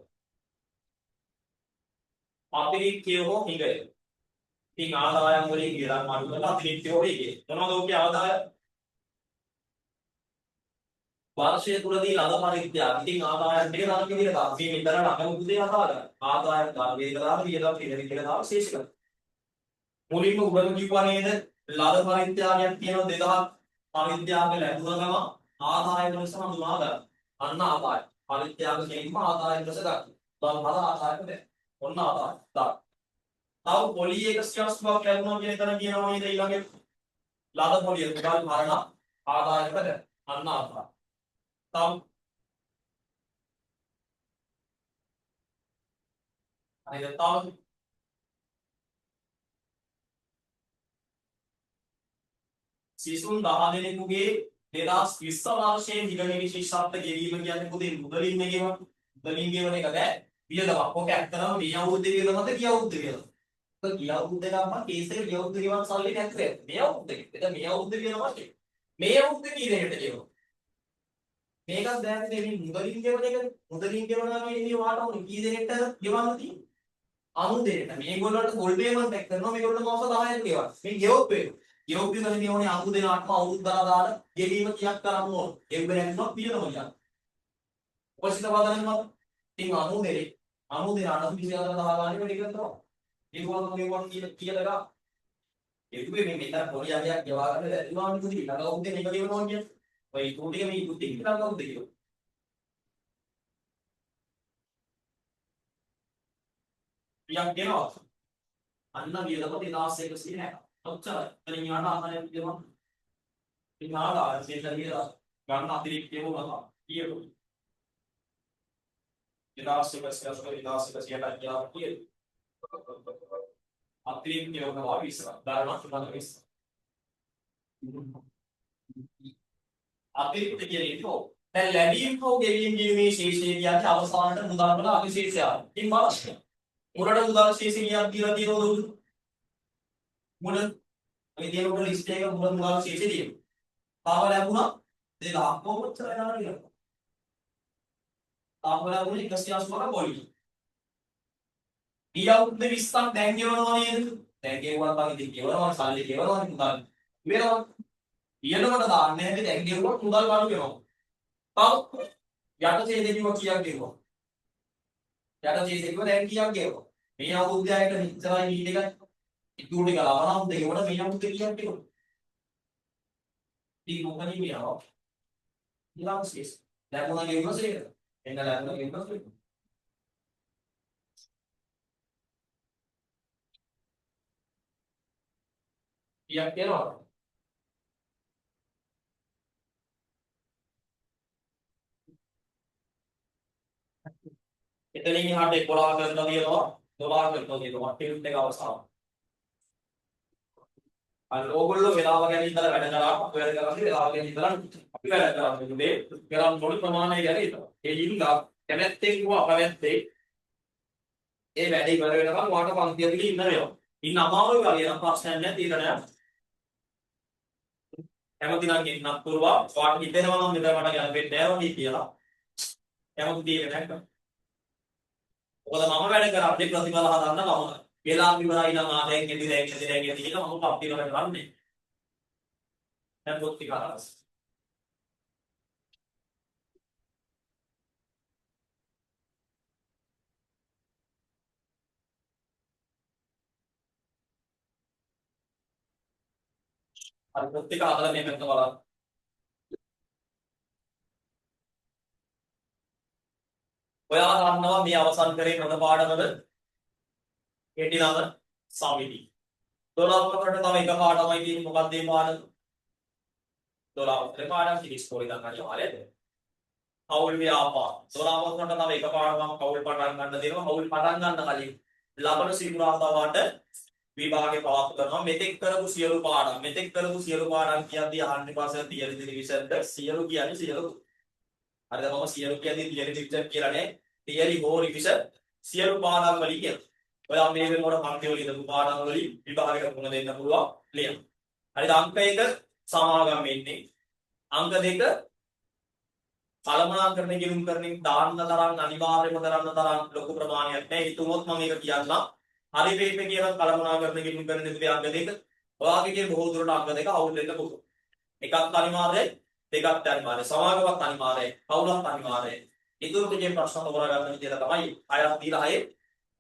අතිරික්තය හෝ හිඟය ඉතින් ආදායම් වලින් ගිරන් මාරු කරලා අතිරික්තය හෝ හිඟය මොනවද ඔකේ ආදාය වර්ෂය තුලදී ලද පරිත්‍යාග ඉතින් ආදායම් ටික දාන විදිහට දාන මේ විතර නගමු පුතේ ආදායම් දාන විදිහට දාන වියදම් පිළිවෙල දාන ශේෂ කරා මුලින්ම උගම කිව්වා නේද ලද පරිත්‍යාගයක් තියෙනවා 2000 පරිත්‍යාග ලැබුණා ගම ආදායම් ලෙස හඳුනා ගන්න අන්න ආදායම් පරිත්‍යාග කියනම ආදායම් ලෙස ගන්න. බලන්න හද ආදායම දැන්. ඔන්න ආදායම්. දාන්න. තව පොලි එක ස්ට්‍රක්චර් ලැබුණා කියන එක කියනවා නේද ඊළඟට. ලද පොලිය මුදල් මරණ ආදායමද අන්න ආදායම්. තව අනිත් තව සිසුන් 10 දෙනෙකුගේ 2020 වර්ෂයේ හිග නිවිශේෂත්ව ගෙවීම කියන්නේ පුතේ මුදලින් නෙගෙම මුදලින් ගෙවන එක බෑ. වියදමක්. ඔක ඇත්තටම මේ අවුරුද්දේ වියදමද ගිය අවුරුද්දේ වියදමද? ඔක ගිය අවුරුද්දේ ගමන් කේස් එක ගිය අවුරුද්දේ ගෙවන සල්ලි නැත්ද? මේ අවුරුද්දේ. එතන මේ අවුරුද්දේ වියදමක්. මේ අවුරුද්දේ කී දෙනෙක්ද ගෙවන? මේකත් දැනන්නේ මේ මුදලින් ගෙවන එකනේ. මුදලින් ගෙවනවා කියන්නේ වාට උනේ කී දෙනෙක්ට ගෙවන්න තියෙන්නේ? 90 දෙනෙක්ට. මේගොල්ලන්ට ෆුල් පේමන්ට් එක කරනවා මේගොල්ලෝ මාස 10ක් ගෙවන්න. මේ ගෙවොත් වෙනවා. ගෙවොත් විතරනේ මේ ඕනේ අංගු දෙනාටම අවුරුද්ද දාලා ගෙවීම කියක් කරන්න ඕන. එව්ව නැත්නම් පියනවා කියන්නේ. ඔපසිත පදනම් මත. ඉතින් 90 දෙනෙක් 90 දෙනාට 24 10 ගානේ වැඩි කරනවා. ඒගොල්ලෝ කියලා ගා. ඒකේ මේ මෙතන පොඩි අගයක් ගෙවා ගන්න බැරිවානේ පුතේ. ළඟ අවුරුද්දේ මේක ගෙවනවා කියන්නේ. ඔය ඊටු ටික මේ ඊටු ටික ළඟ අවුරුද්දේ ගෙවනවා. ටිකක් ගෙනවා. අන්න වියදම 2160. ඔච්චරයි. එතනින් යාට ආහාරයක් දෙනවා. ඉතින් ආලා සේතර වියදම ගන්න අතිරික්තයම මොනවා? කීයද? 2160 කීයද? අතිරික්තය මොනවා විශ්වාස දානවා තුනක් විශ්වාස. අතිරික්ත කියන්නේ ඒක. දැන් ලැබීම් හෝ ගෙවීම් දීමේ ශේෂය කියන්නේ අවසානට මුදල් වල අතිශේෂය. ඉතින් බලන්න. මුලට මුදල් ශේෂය කියලා තියෙනවද උදේ? මුල මේ තියෙන උඩ ලිස්ට් එකේ මුල මුදල් ශේෂය තියෙනවා. තාම ලැබුණා 2000ක් කොච්චර යනවා කියලා. තාම ලැබුණේ 180ක පොලිස්. ඊ අවුරුද්ද 20ක් දැන් ගෙවනවා නේද? දැන් ගෙවුවා තමයි ඉතින් ගෙවනවා සල්ලි ගෙවනවා මුදල්. වෙනවා. ඊළඟට දාන්නේ නැති දැන් ගෙවුවොත් මුදල් ගන්න වෙනවා. තව යට ඡේදෙකිව කීයක් ගෙවුවා? යට ඡේදෙකිව දැන් කීයක් ගෙවුවා? මේ අවුරුද්දයට ඉස්සරහින් ඊට එක ඉතුරු ටික ලවනම් දෙකවට මේ අවුරුද්දේ කීයක් ගෙවුවා? ඊ මොකද කියනවා? ඊළඟ ශේෂ. ලැබුණා ගෙවුණා සේක. එන්න ලැබුණා ගෙවුණා සේක. කීයක් ගෙවනවා? එතනින් එහාට 11 කරලා තියෙනවා 12 කරලා තියෙනවා ටියුට් එක අවසාන. අන්න ඕගොල්ලෝ වෙලාව ගැන ඉඳලා වැඩ කරා අපි වැඩ කරන්නේ වෙලාව ගැන ඉඳලා අපි වැඩ කරන්නේ මේ කරන් මොන ප්‍රමාණය ගැන ඉඳලා. ඒ හින්දා කැමැත්තෙන් හෝ අපැත්තෙන් ඒ වැඩ ඉවර වෙනකම් වාට පන්තියකදී ඉන්න වෙනවා. ඉන්න අමාරුයි වගේ නම් ප්‍රශ්නයක් නැහැ තීරණයක්. කැමති නම් එන්නත් පුරවා වාට හිතෙනවා නම් මෙතන මට ගැලපෙන්නේ නැහැ වගේ කියලා. කැමති තීරණයක් ගන්න. මොකද මම වැඩ කරන්නේ ප්‍රතිඵල හදන්න මම වෙලා ඉවරයි නම් ආයෙත් එදි දැන් කියලා මම පප්පිර වැඩ කරන්නේ. දැන් පොත් ටික අරස්. අර පොත් ටික අරලා මේ පැත්ත බලන්න. ඔයා දන්නවා මේ අවසන් කරේ මොන පාඩමද? කෙටි නම සමිති. 12 කට තව එක පාඩමයි තියෙන්නේ මොකක්ද මේ පාඩම? 12 කට පාඩම් සිරිස් පොරි ගන්න හරියද? කවුල් ව්‍යාපාර. 12 කට තව එක පාඩමක් කවුල් පටන් ගන්න දෙනවා. කවුල් පටන් ගන්න කලින් ලබන සිකුරාදාට විභාගේ පවත් කරනවා. මෙතෙක් කරපු සියලු පාඩම් කියද්දී අහන්නේ පාසල් තියරි ඩිවිෂන්ට සියලු කියන්නේ සියලු. හරිද? මම සියලු කියන්නේ තියරි ඩිවිෂන් කියලා නේ. තියරි හෝ රිවිෂන් සියලු පාඩම් වලින් කියන. ඔයා මේ වෙනකොට පන්ති වල ඉඳපු පාඩම් වලින් විභාගයට මුණ දෙන්න පුළුවන් ලියන්න. හරිද? අංක 1 සමාගම් වෙන්නේ. අංක 2 කළමනාකරණය ගෙනුම් කරමින් දාන්න තරම් අනිවාර්යම කරන්න තරම් ලොකු ප්‍රමාණයක් නැහැ. හිතුවොත් මම මේක කියන්නම්. හරි වේපේ කියන කළමනාකරණය ගෙනුම් කරන දෙකේ අංක 2 ඔයාගේ කියන බොහෝ දුරට අංක 2 අවුල් වෙන්න පුළුවන්. එකක් අනිවාර්යයි, දෙකක් අනිවාර්යයි. සමාගමක් අනිවාර්යයි, කවුලක් අනිවාර්යයි. ඉතුරු ටිකේ ප්‍රශ්න තෝරා ගන්න විදිහ තමයි 6ක් දීලා 6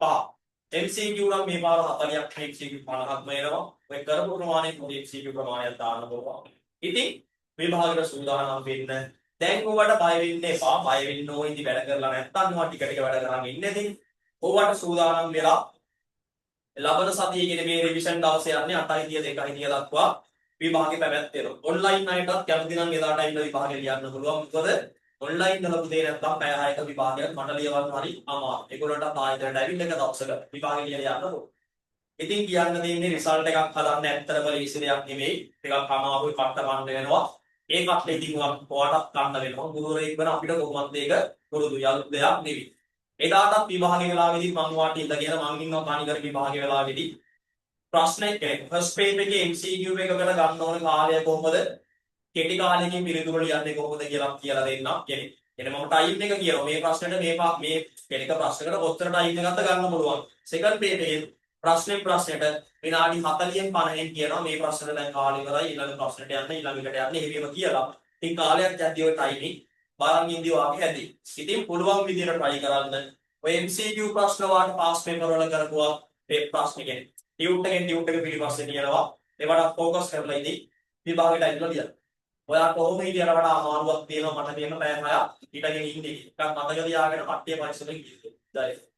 5. MCQ නම් මේ පාර 40ක් MCQ 50ක්ම එනවා. ඔය කරපු ප්‍රමාණය පොඩි MCQ ප්‍රමාණයක් දාන්න පුළුවන්. ඉතින් විභාගයට සූදානම් වෙන්න. දැන් ඔයාලට බය වෙන්න එපා. බය වෙන්න ඕන ඉතින් වැඩ කරලා නැත්නම් ඔයා ටික ටික වැඩ කරන් ඉන්න ඉතින්. ඔයාලට සූදානම් වෙලා ලබන සතියේ කියන මේ රිවිෂන් දවසේ යන්නේ 8යි 2යි දක්වා විභාගේ පැවැත්වෙනවා. ඔන්ලයින් අයටත් කැමති නම් එදාට ඇවිල්ලා විභාගේ ලියන්න පුළුවන්. මොකද ඔන්ලයින් වල පුතේ නැත්නම් පැය 6ක විභාගයක් මට ලියවන්න හරි අමාරුයි. ඒගොල්ලන්ට ආයෙත් ඇවිල්ලා එක දවසක විභාගේ ලියලා යන්න ඕන. ඉතින් කියන්න දෙන්නේ රිසල්ට් එකක් හදන්න ඇත්තටම ලීසි දෙයක් නෙමෙයි. ටිකක් අමාරුයි කට්ට කන්න වෙනවා. ඒකත් ඉතින් ඔයාලට ගන්න වෙනවා. ගුරුවරයෙක් වෙන අපිට කොහොමද ඒක පුරුදු යල් දෙයක් නෙවෙයි. එදාටත් විභාගයේ වෙලාවේදී මම ඔයාලට ඉඳගෙන මම ඉන්නවා කාණිකර විභාගයේ වෙලාවේදී ප්‍රශ්න ෆස්ට් පේජ් එකේ MCQ එකකට ගන්න ඕන කාලය කොහොමද? කෙටි කාලෙකින් පිළිතුරු ලියන්නේ කොහොමද කියලා දෙන්නම්. එනේ මම ටයිම් එක කියනවා. මේ ප්‍රශ්නෙට මේ කෙනෙක් ප්‍රශ්නකට කොච්චර ටයිම් එකක්ද ගන්න පුළුවන්. සෙකන්ඩ් පේජ් එකේ ප්‍රශ්නෙට විනාඩි 40න් 50න් කියනවා මේ ප්‍රශ්නෙට දැන් කාලය ඉවරයි ඊළඟ ප්‍රශ්නට යන්න ඊළඟට යන්න එහෙම කියලා. ඉතින් කාලයක් යද්දී ඔය ටයිමින් බාරන් ඉන්දිය වාගේ හැදී. ඉතින් පුළුවන් විදිහට try කරන්න. ඔය MCQ ප්‍රශ්න වාට පාස් පේපර් වල කරපුවා ඒ ප්‍රශ්න කියන්නේ. ටියුට් එක පිළිපස්සේ කියනවා. ඒවට ફોකස් කරලා ඉතින් විභාගෙට ඇවිල්ලා ලියන්න. ඔයා කොහොම හිටියට වඩා අමාරුවක් තියෙනවා මට තියෙන පැය 6ක් ඊටගෙන ඉන්නේ. එකක් මතක තියාගෙන පට්ටිය පරිස්සමෙන් කියන්න.